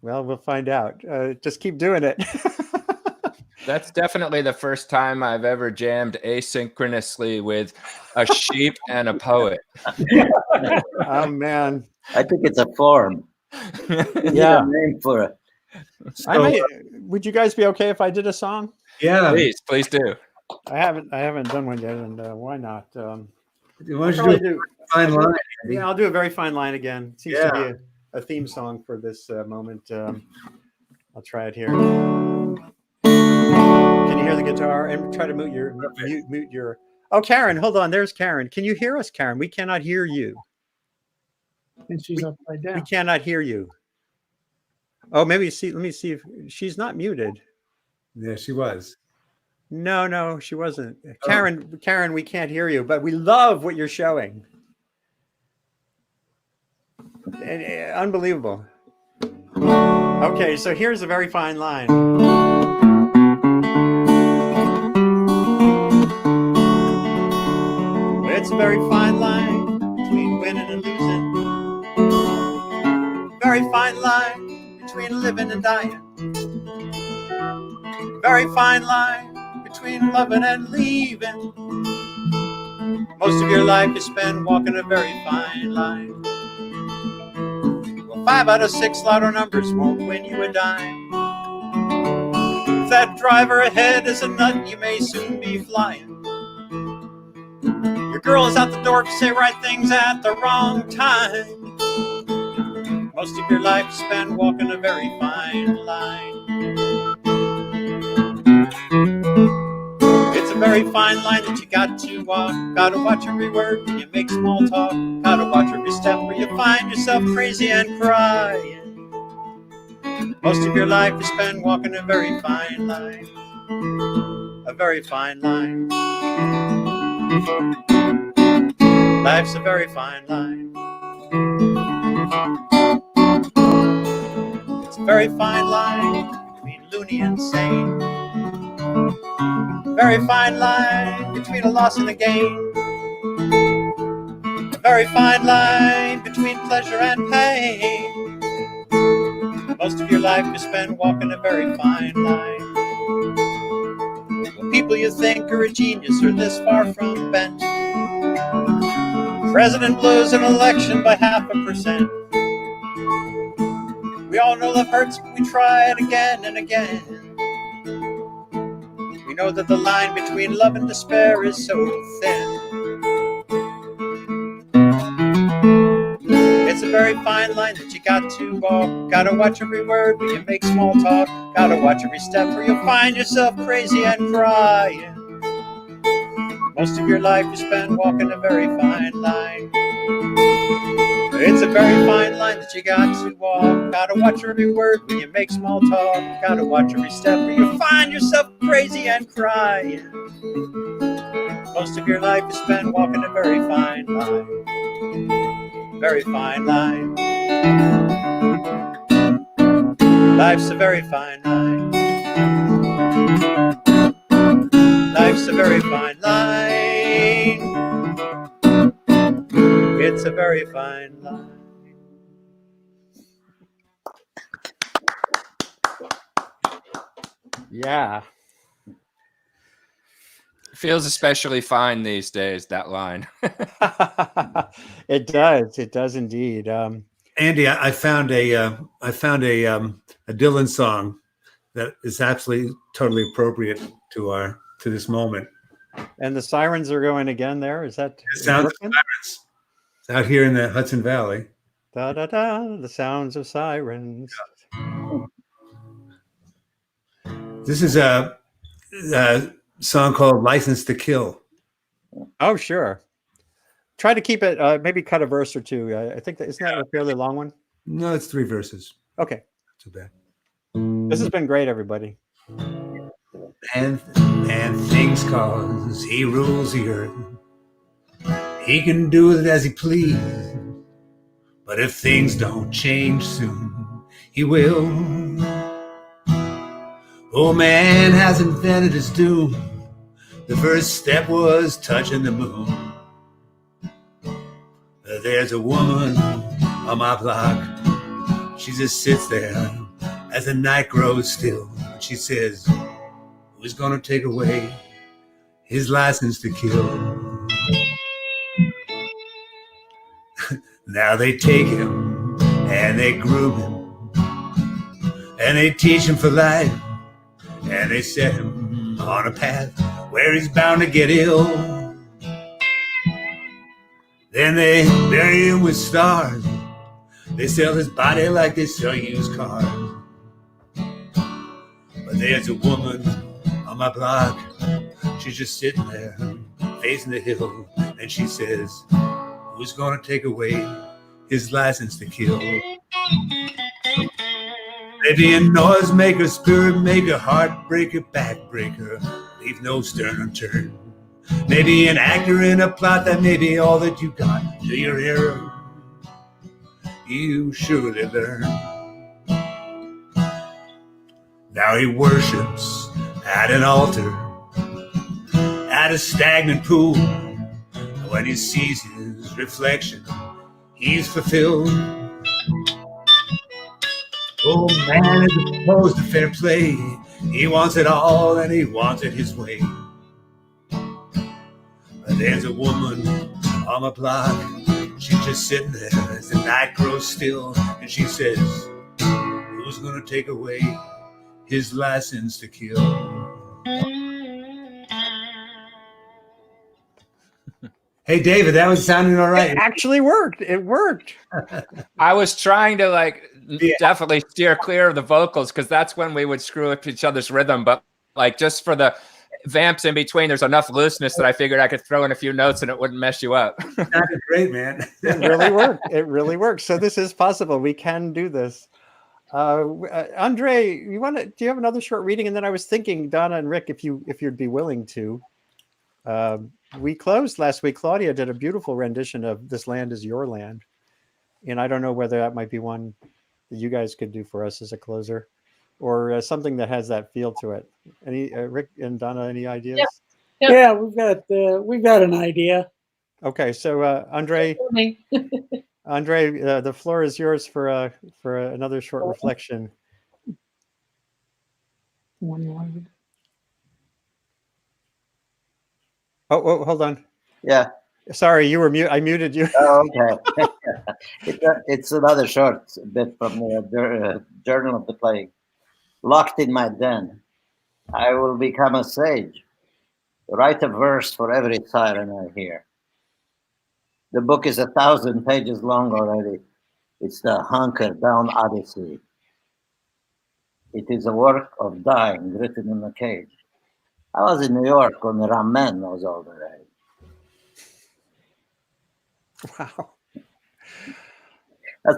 Well, we'll find out. Just keep doing it. That's definitely the first time I've ever jammed asynchronously with a sheep and a poet. Oh, man. I think it's a form. Yeah. Name for it. Would you guys be okay if I did a song? Yeah. Please do. I haven't done one yet, and why not? Why don't you do a fine line? Yeah, I'll do a very fine line again. It seems to be a theme song for this moment. I'll try it here. Can you hear the guitar? And try to mute your. Oh, Karen, hold on. There's Karen. Can you hear us, Karen? We cannot hear you. And she's upside down. We cannot hear you. Oh, maybe let me see if she's not muted. Yeah, she was. No, she wasn't. Karen, we can't hear you, but we love what you're showing. Unbelievable. Okay, so here's a very fine line. It's a very fine line between winning and losing. Very fine line between living and dying. Very fine line between loving and leaving. Most of your life is spent walking a very fine line. Well, 5 out of 6 lotto numbers won't win you a dime. If that driver ahead is a nut, you may soon be flying. Your girl is out the door to say right things at the wrong time. Most of your life is spent walking a very fine line. It's a very fine line that you got to walk. Gotta watch every word when you make small talk. Gotta watch every step where you find yourself crazy and crying. Most of your life is spent walking a very fine line. A very fine line. Life's a very fine line. It's a very fine line between loony and sane. Very fine line between a loss and a gain. A very fine line between pleasure and pain. Most of your life is spent walking a very fine line. Well, people you think are a genius are this far from bent. President blows an election by 0.5%. We all know love hurts, but we try it again and again. We know that the line between love and despair is so thin. It's a very fine line that you got to walk. Gotta watch every word when you make small talk. Gotta watch every step or you'll find yourself crazy and crying. Most of your life is spent walking a very fine line. It's a very fine line that you got to walk. Gotta watch every word when you make small talk. Gotta watch every step or you'll find yourself crazy and crying. Most of your life is spent walking a very fine line. Very fine line. Life's a very fine line. Life's a very fine line. It's a very fine line. Yeah. Feels especially fine these days, that line. It does indeed. Andy, I found a Dylan song that is absolutely totally appropriate to this moment. And the sirens are going again there. Is that Sounds of sirens? It's out here in the Hudson Valley. Da da da. The sounds of sirens. This is a song called "License to Kill." Oh, sure. Try to keep it. Maybe cut a verse or two. I think isn't that a fairly long one? No, it's 3 verses. Okay. Not too bad. This has been great, everybody. And things cause he rules the earth. He can do it as he please. But if things don't change soon, he will. Oh, man has invented his doom. The first step was touching the moon. There's a woman on my block. She just sits there as the night grows still. She says, who's gonna take away his license to kill? Now they take him and they groom him and they teach him for life and they set him on a path where he's bound to get ill. Then they bury him with stars. They sell his body like they sell used cars. But there's a woman on my block. She's just sitting there facing the hill, and she says, who's gonna take away his license to kill? Maybe a noisemaker, spirit maker, heartbreaker, backbreaker, leave no stone unturned. Maybe an actor in a plot that may be all that you got to your hero. You surely learn. Now he worships at an altar, at a stagnant pool. When he sees his reflection, he's fulfilled. Oh, man is opposed to fair play. He wants it all and he wants it his way. But there's a woman on my block. She's just sitting there as the night grows still, and she says, who's gonna take away his license to kill? Hey, David, that was sounding all right. It actually worked. It worked. I was trying to definitely steer clear of the vocals because that's when we would screw up each other's rhythm. But just for the vamps in between, there's enough looseness that I figured I could throw in a few notes and it wouldn't mess you up. That's great, man. It really worked. It really works. So this is possible. We can do this. Andrei, do you have another short reading? And then I was thinking, Donna and Rick, if you'd be willing to. We closed last week. Claudia did a beautiful rendition of "This Land Is Your Land," and I don't know whether that might be one that you guys could do for us as a closer, or something that has that feel to it. Any Rick and Donna, any ideas? Yep. Yeah, we've got an idea. Okay, so Andrei, the floor is yours for another short reflection. Oh, hold on. Yeah. Sorry, you were mute. I muted you. Oh, okay. It's another short bit from the Journal of the Plague. Locked in my den, I will become a sage. Write a verse for every siren I hear. The book is 1,000 pages long already. It's the Hunker Down Odyssey. It is a work of dying written in a cage. I was in New York when Ramen was all the rage. Wow.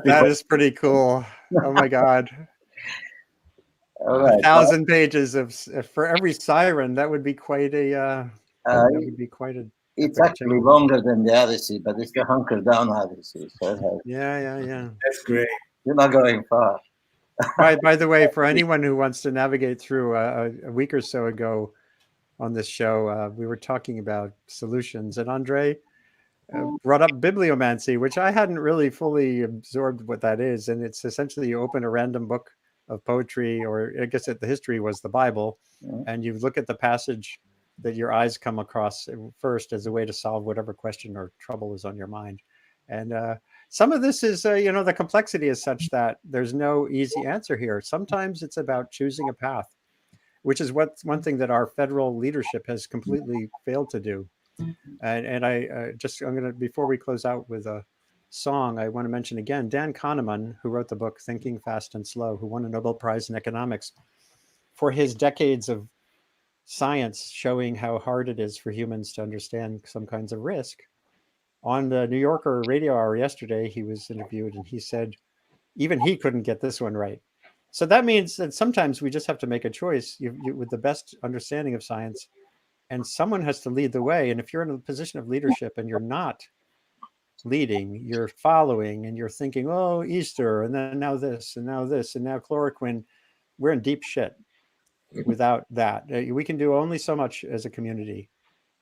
That is pretty cool. Oh my God. All right. 1,000 pages for every siren. That would be quite a. It's actually longer than the Odyssey, but it's the Hunker Down Odyssey. So Yeah. That's great. You're not going far. By the way, for anyone who wants to navigate through a week or so ago on this show, we were talking about solutions, and Andrei brought up bibliomancy, which I hadn't really fully absorbed what that is. And it's essentially you open a random book of poetry, or I guess the history was the Bible, and you look at the passage that your eyes come across first as a way to solve whatever question or trouble is on your mind. And some of this is, the complexity is such that there's no easy answer here. Sometimes it's about choosing a path, which is one thing that our federal leadership has completely failed to do. And I'm going to, before we close out with song, I want to mention again Dan Kahneman, who wrote the book Thinking Fast and Slow, who won a Nobel Prize in economics for his decades of science showing how hard it is for humans to understand some kinds of risk. On the New Yorker radio hour yesterday, he was interviewed and he said even he couldn't get this one right. So that means that sometimes we just have to make a choice with the best understanding of science, and someone has to lead the way. And if you're in a position of leadership and you're not leading, you're following, and you're thinking, oh, Easter, and then now this, and now this, and now chloroquine, we're in deep shit without that. We can do only so much as a community.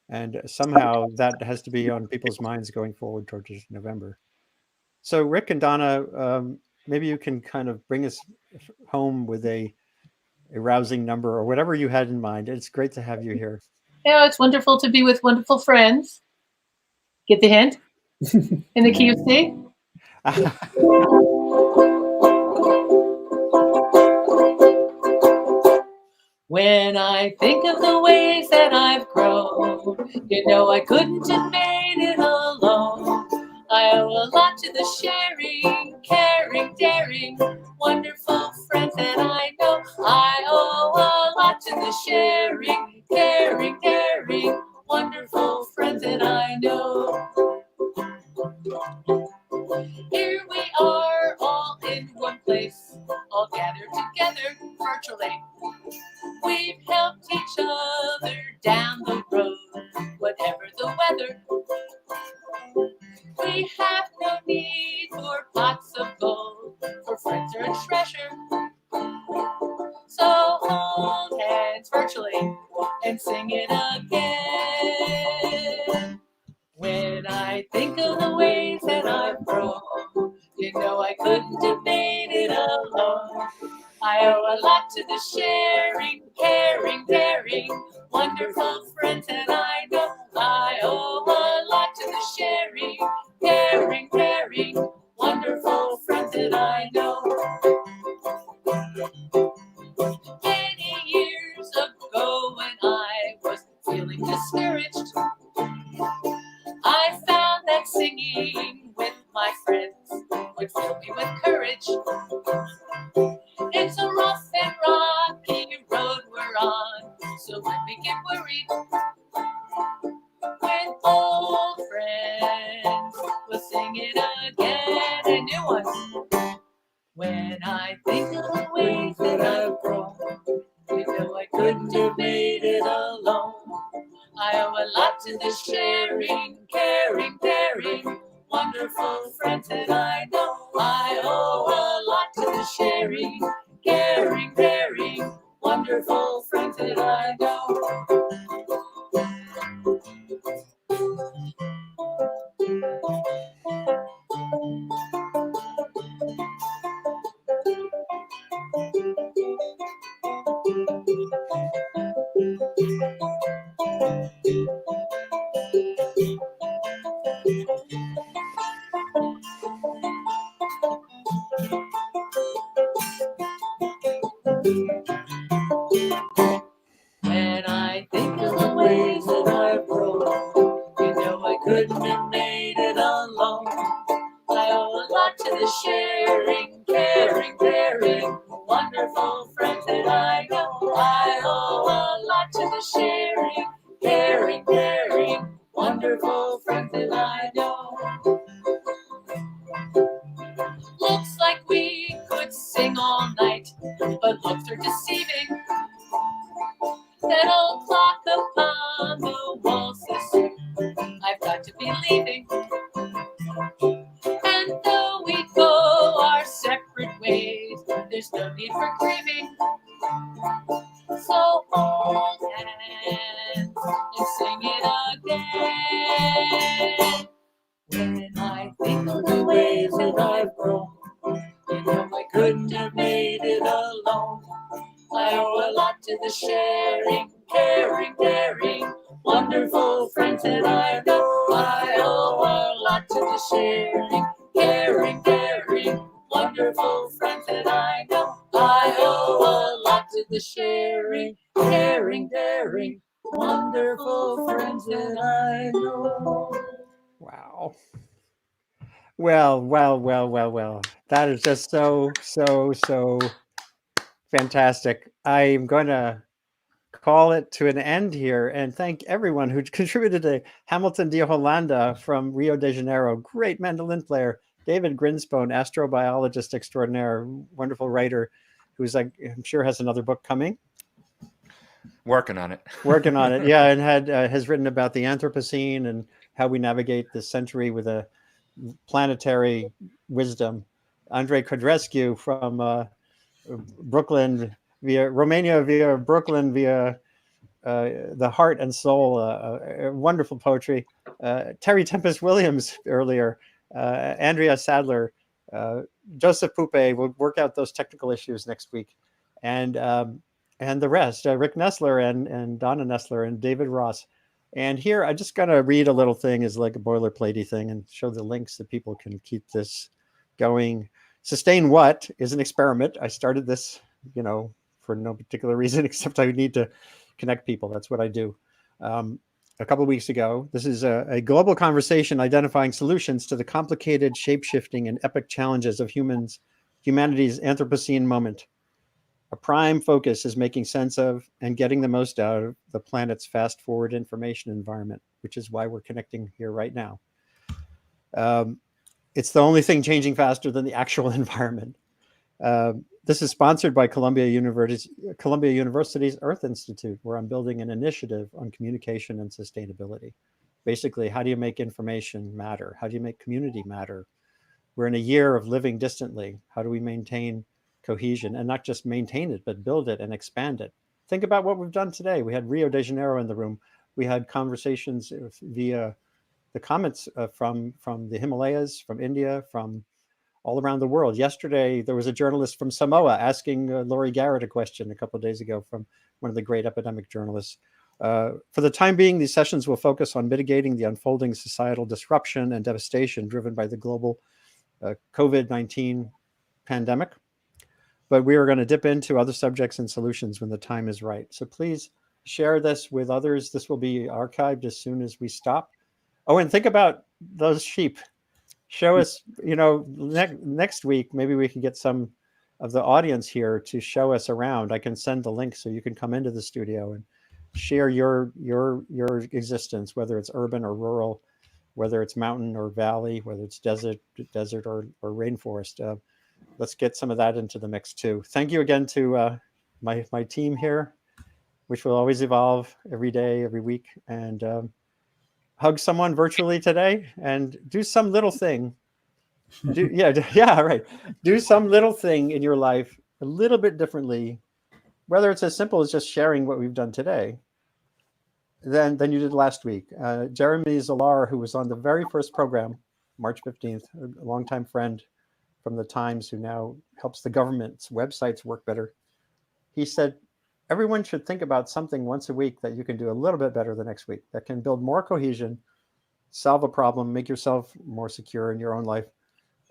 And somehow that has to be on people's minds going forward towards November. So Rick and Donna, maybe you can kind of bring us home with a rousing number or whatever you had in mind. It's great to have you here. Yeah, it's wonderful to be with wonderful friends. Get the hint? In the key of C? When I think of the ways that I've grown, you know I couldn't have made it alone. I owe a lot to the sharing, caring, daring, wonderful friends that I know. I owe a lot to the sharing, caring, daring, wonderful friends that I know. Here we are, all in one place, all gathered together virtually. We've helped each other down the road, whatever the weather. We have no need for pots of gold, for friends are a treasure. So hold hands virtually and sing it again. When I think of the ways that I've grown, you know I couldn't have made it alone. I owe a lot to the sharing, caring, daring, wonderful friends that I know. I owe a lot to the sharing, caring, daring, wonderful friends that I know. Many years ago when I was feeling discouraged, I found that singing with my friends would fill me with courage. It's a rough and rocky road we're on, so when we get worried, when old friends will sing it again and new ones. When I think of the ways that I've grown, you know I couldn't have made it alone. I owe a lot to the sharing, caring, daring, wonderful friends that I know. I owe a lot to the sharing, caring, daring, wonderful friends that I know. When I think of the ways that I've grown, you know I couldn't have made it alone. I owe a lot to the sharing, caring, daring, wonderful friends that I know. I owe a lot to the sharing, caring, daring, wonderful friends that I know. Looks like we could sing all night, but looks are deceiving. That old clock upon the wall says I've got to be leaving. And though we go our separate ways, there's no need for grieving. So hold hands and sing it again. When I think of the ways that I've grown, you know I couldn't have made it alone. I owe a lot to the sharing, caring, daring, wonderful friends that I know. I owe a lot to the sharing, caring, daring, wonderful friends that I know. I owe a lot to the sharing, caring, daring, wonderful friends that I know. Wow. Well. That is just so fantastic. I'm going to call it to an end here and thank everyone who contributed to Hamilton de Holanda from Rio de Janeiro, great mandolin player, David Grinspoon, astrobiologist extraordinaire, wonderful writer, who's like, I'm sure has another book coming. Working on it. Yeah, and has written about the Anthropocene and how we navigate this century with a planetary wisdom. Andrei Codrescu from Brooklyn via Romania, via Brooklyn, via the heart and soul, wonderful poetry. Terry Tempest-Williams earlier, Andrea Sadler, Joseph Pupe. We'll work out those technical issues next week, and the rest, Rick Nestler and Donna Nestler and David Ross. And here, I'm just going to read a little thing as like a boilerplatey thing and show the links that people can keep this going. Sustain What is an experiment. I started this, for no particular reason, except I need to connect people. That's what I do. A couple of weeks ago, this is a global conversation identifying solutions to the complicated, shape-shifting, and epic challenges of humanity's Anthropocene moment. A prime focus is making sense of and getting the most out of the planet's fast-forward information environment, which is why we're connecting here right now. It's the only thing changing faster than the actual environment. This is sponsored by Columbia University's Earth Institute, where I'm building an initiative on communication and sustainability. Basically, how do you make information matter? How do you make community matter? We're in a year of living distantly. How do we maintain cohesion, and not just maintain it, but build it and expand it? Think about what we've done today. We had Rio de Janeiro in the room. We had conversations via the comments from the Himalayas, from India, from all around the world. Yesterday, there was a journalist from Samoa asking Laurie Garrett a question a couple of days ago from one of the great epidemic journalists. For the time being, these sessions will focus on mitigating the unfolding societal disruption and devastation driven by the global COVID-19 pandemic. But we are going to dip into other subjects and solutions when the time is right. So please share this with others. This will be archived as soon as we stop. Oh, and think about those sheep. Show us, next week, maybe we can get some of the audience here to show us around. I can send the link so you can come into the studio and share your existence, whether it's urban or rural, whether it's mountain or valley, whether it's desert or rainforest. Let's get some of that into the mix too. Thank you again to my team here, which will always evolve every day, every week. And hug someone virtually today and do some little thing. Right. Do some little thing in your life a little bit differently, whether it's as simple as just sharing what we've done today than you did last week. Jeremy Zalar, who was on the very first program, March 15th, a longtime friend from the Times who now helps the government's websites work better. He said, everyone should think about something once a week that you can do a little bit better the next week, that can build more cohesion, solve a problem, make yourself more secure in your own life,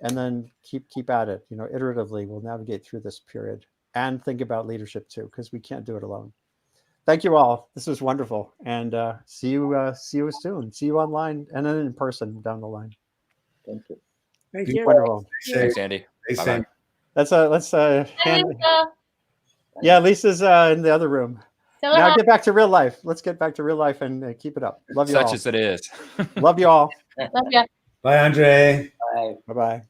and then keep at it. Iteratively, we'll navigate through this period and think about leadership too, because we can't do it alone. Thank you all. This was wonderful, and see you soon. See you online and then in person down the line. Thank you. Thank you. Wonderful. Thanks, Andy. Bye-bye. Let's hand. Yeah, Lisa's in the other room. Now get back to real life. Let's get back to real life and keep it up. Love you all. Such as it is. Love you all. Love you. Bye, Andre. Bye. Bye-bye.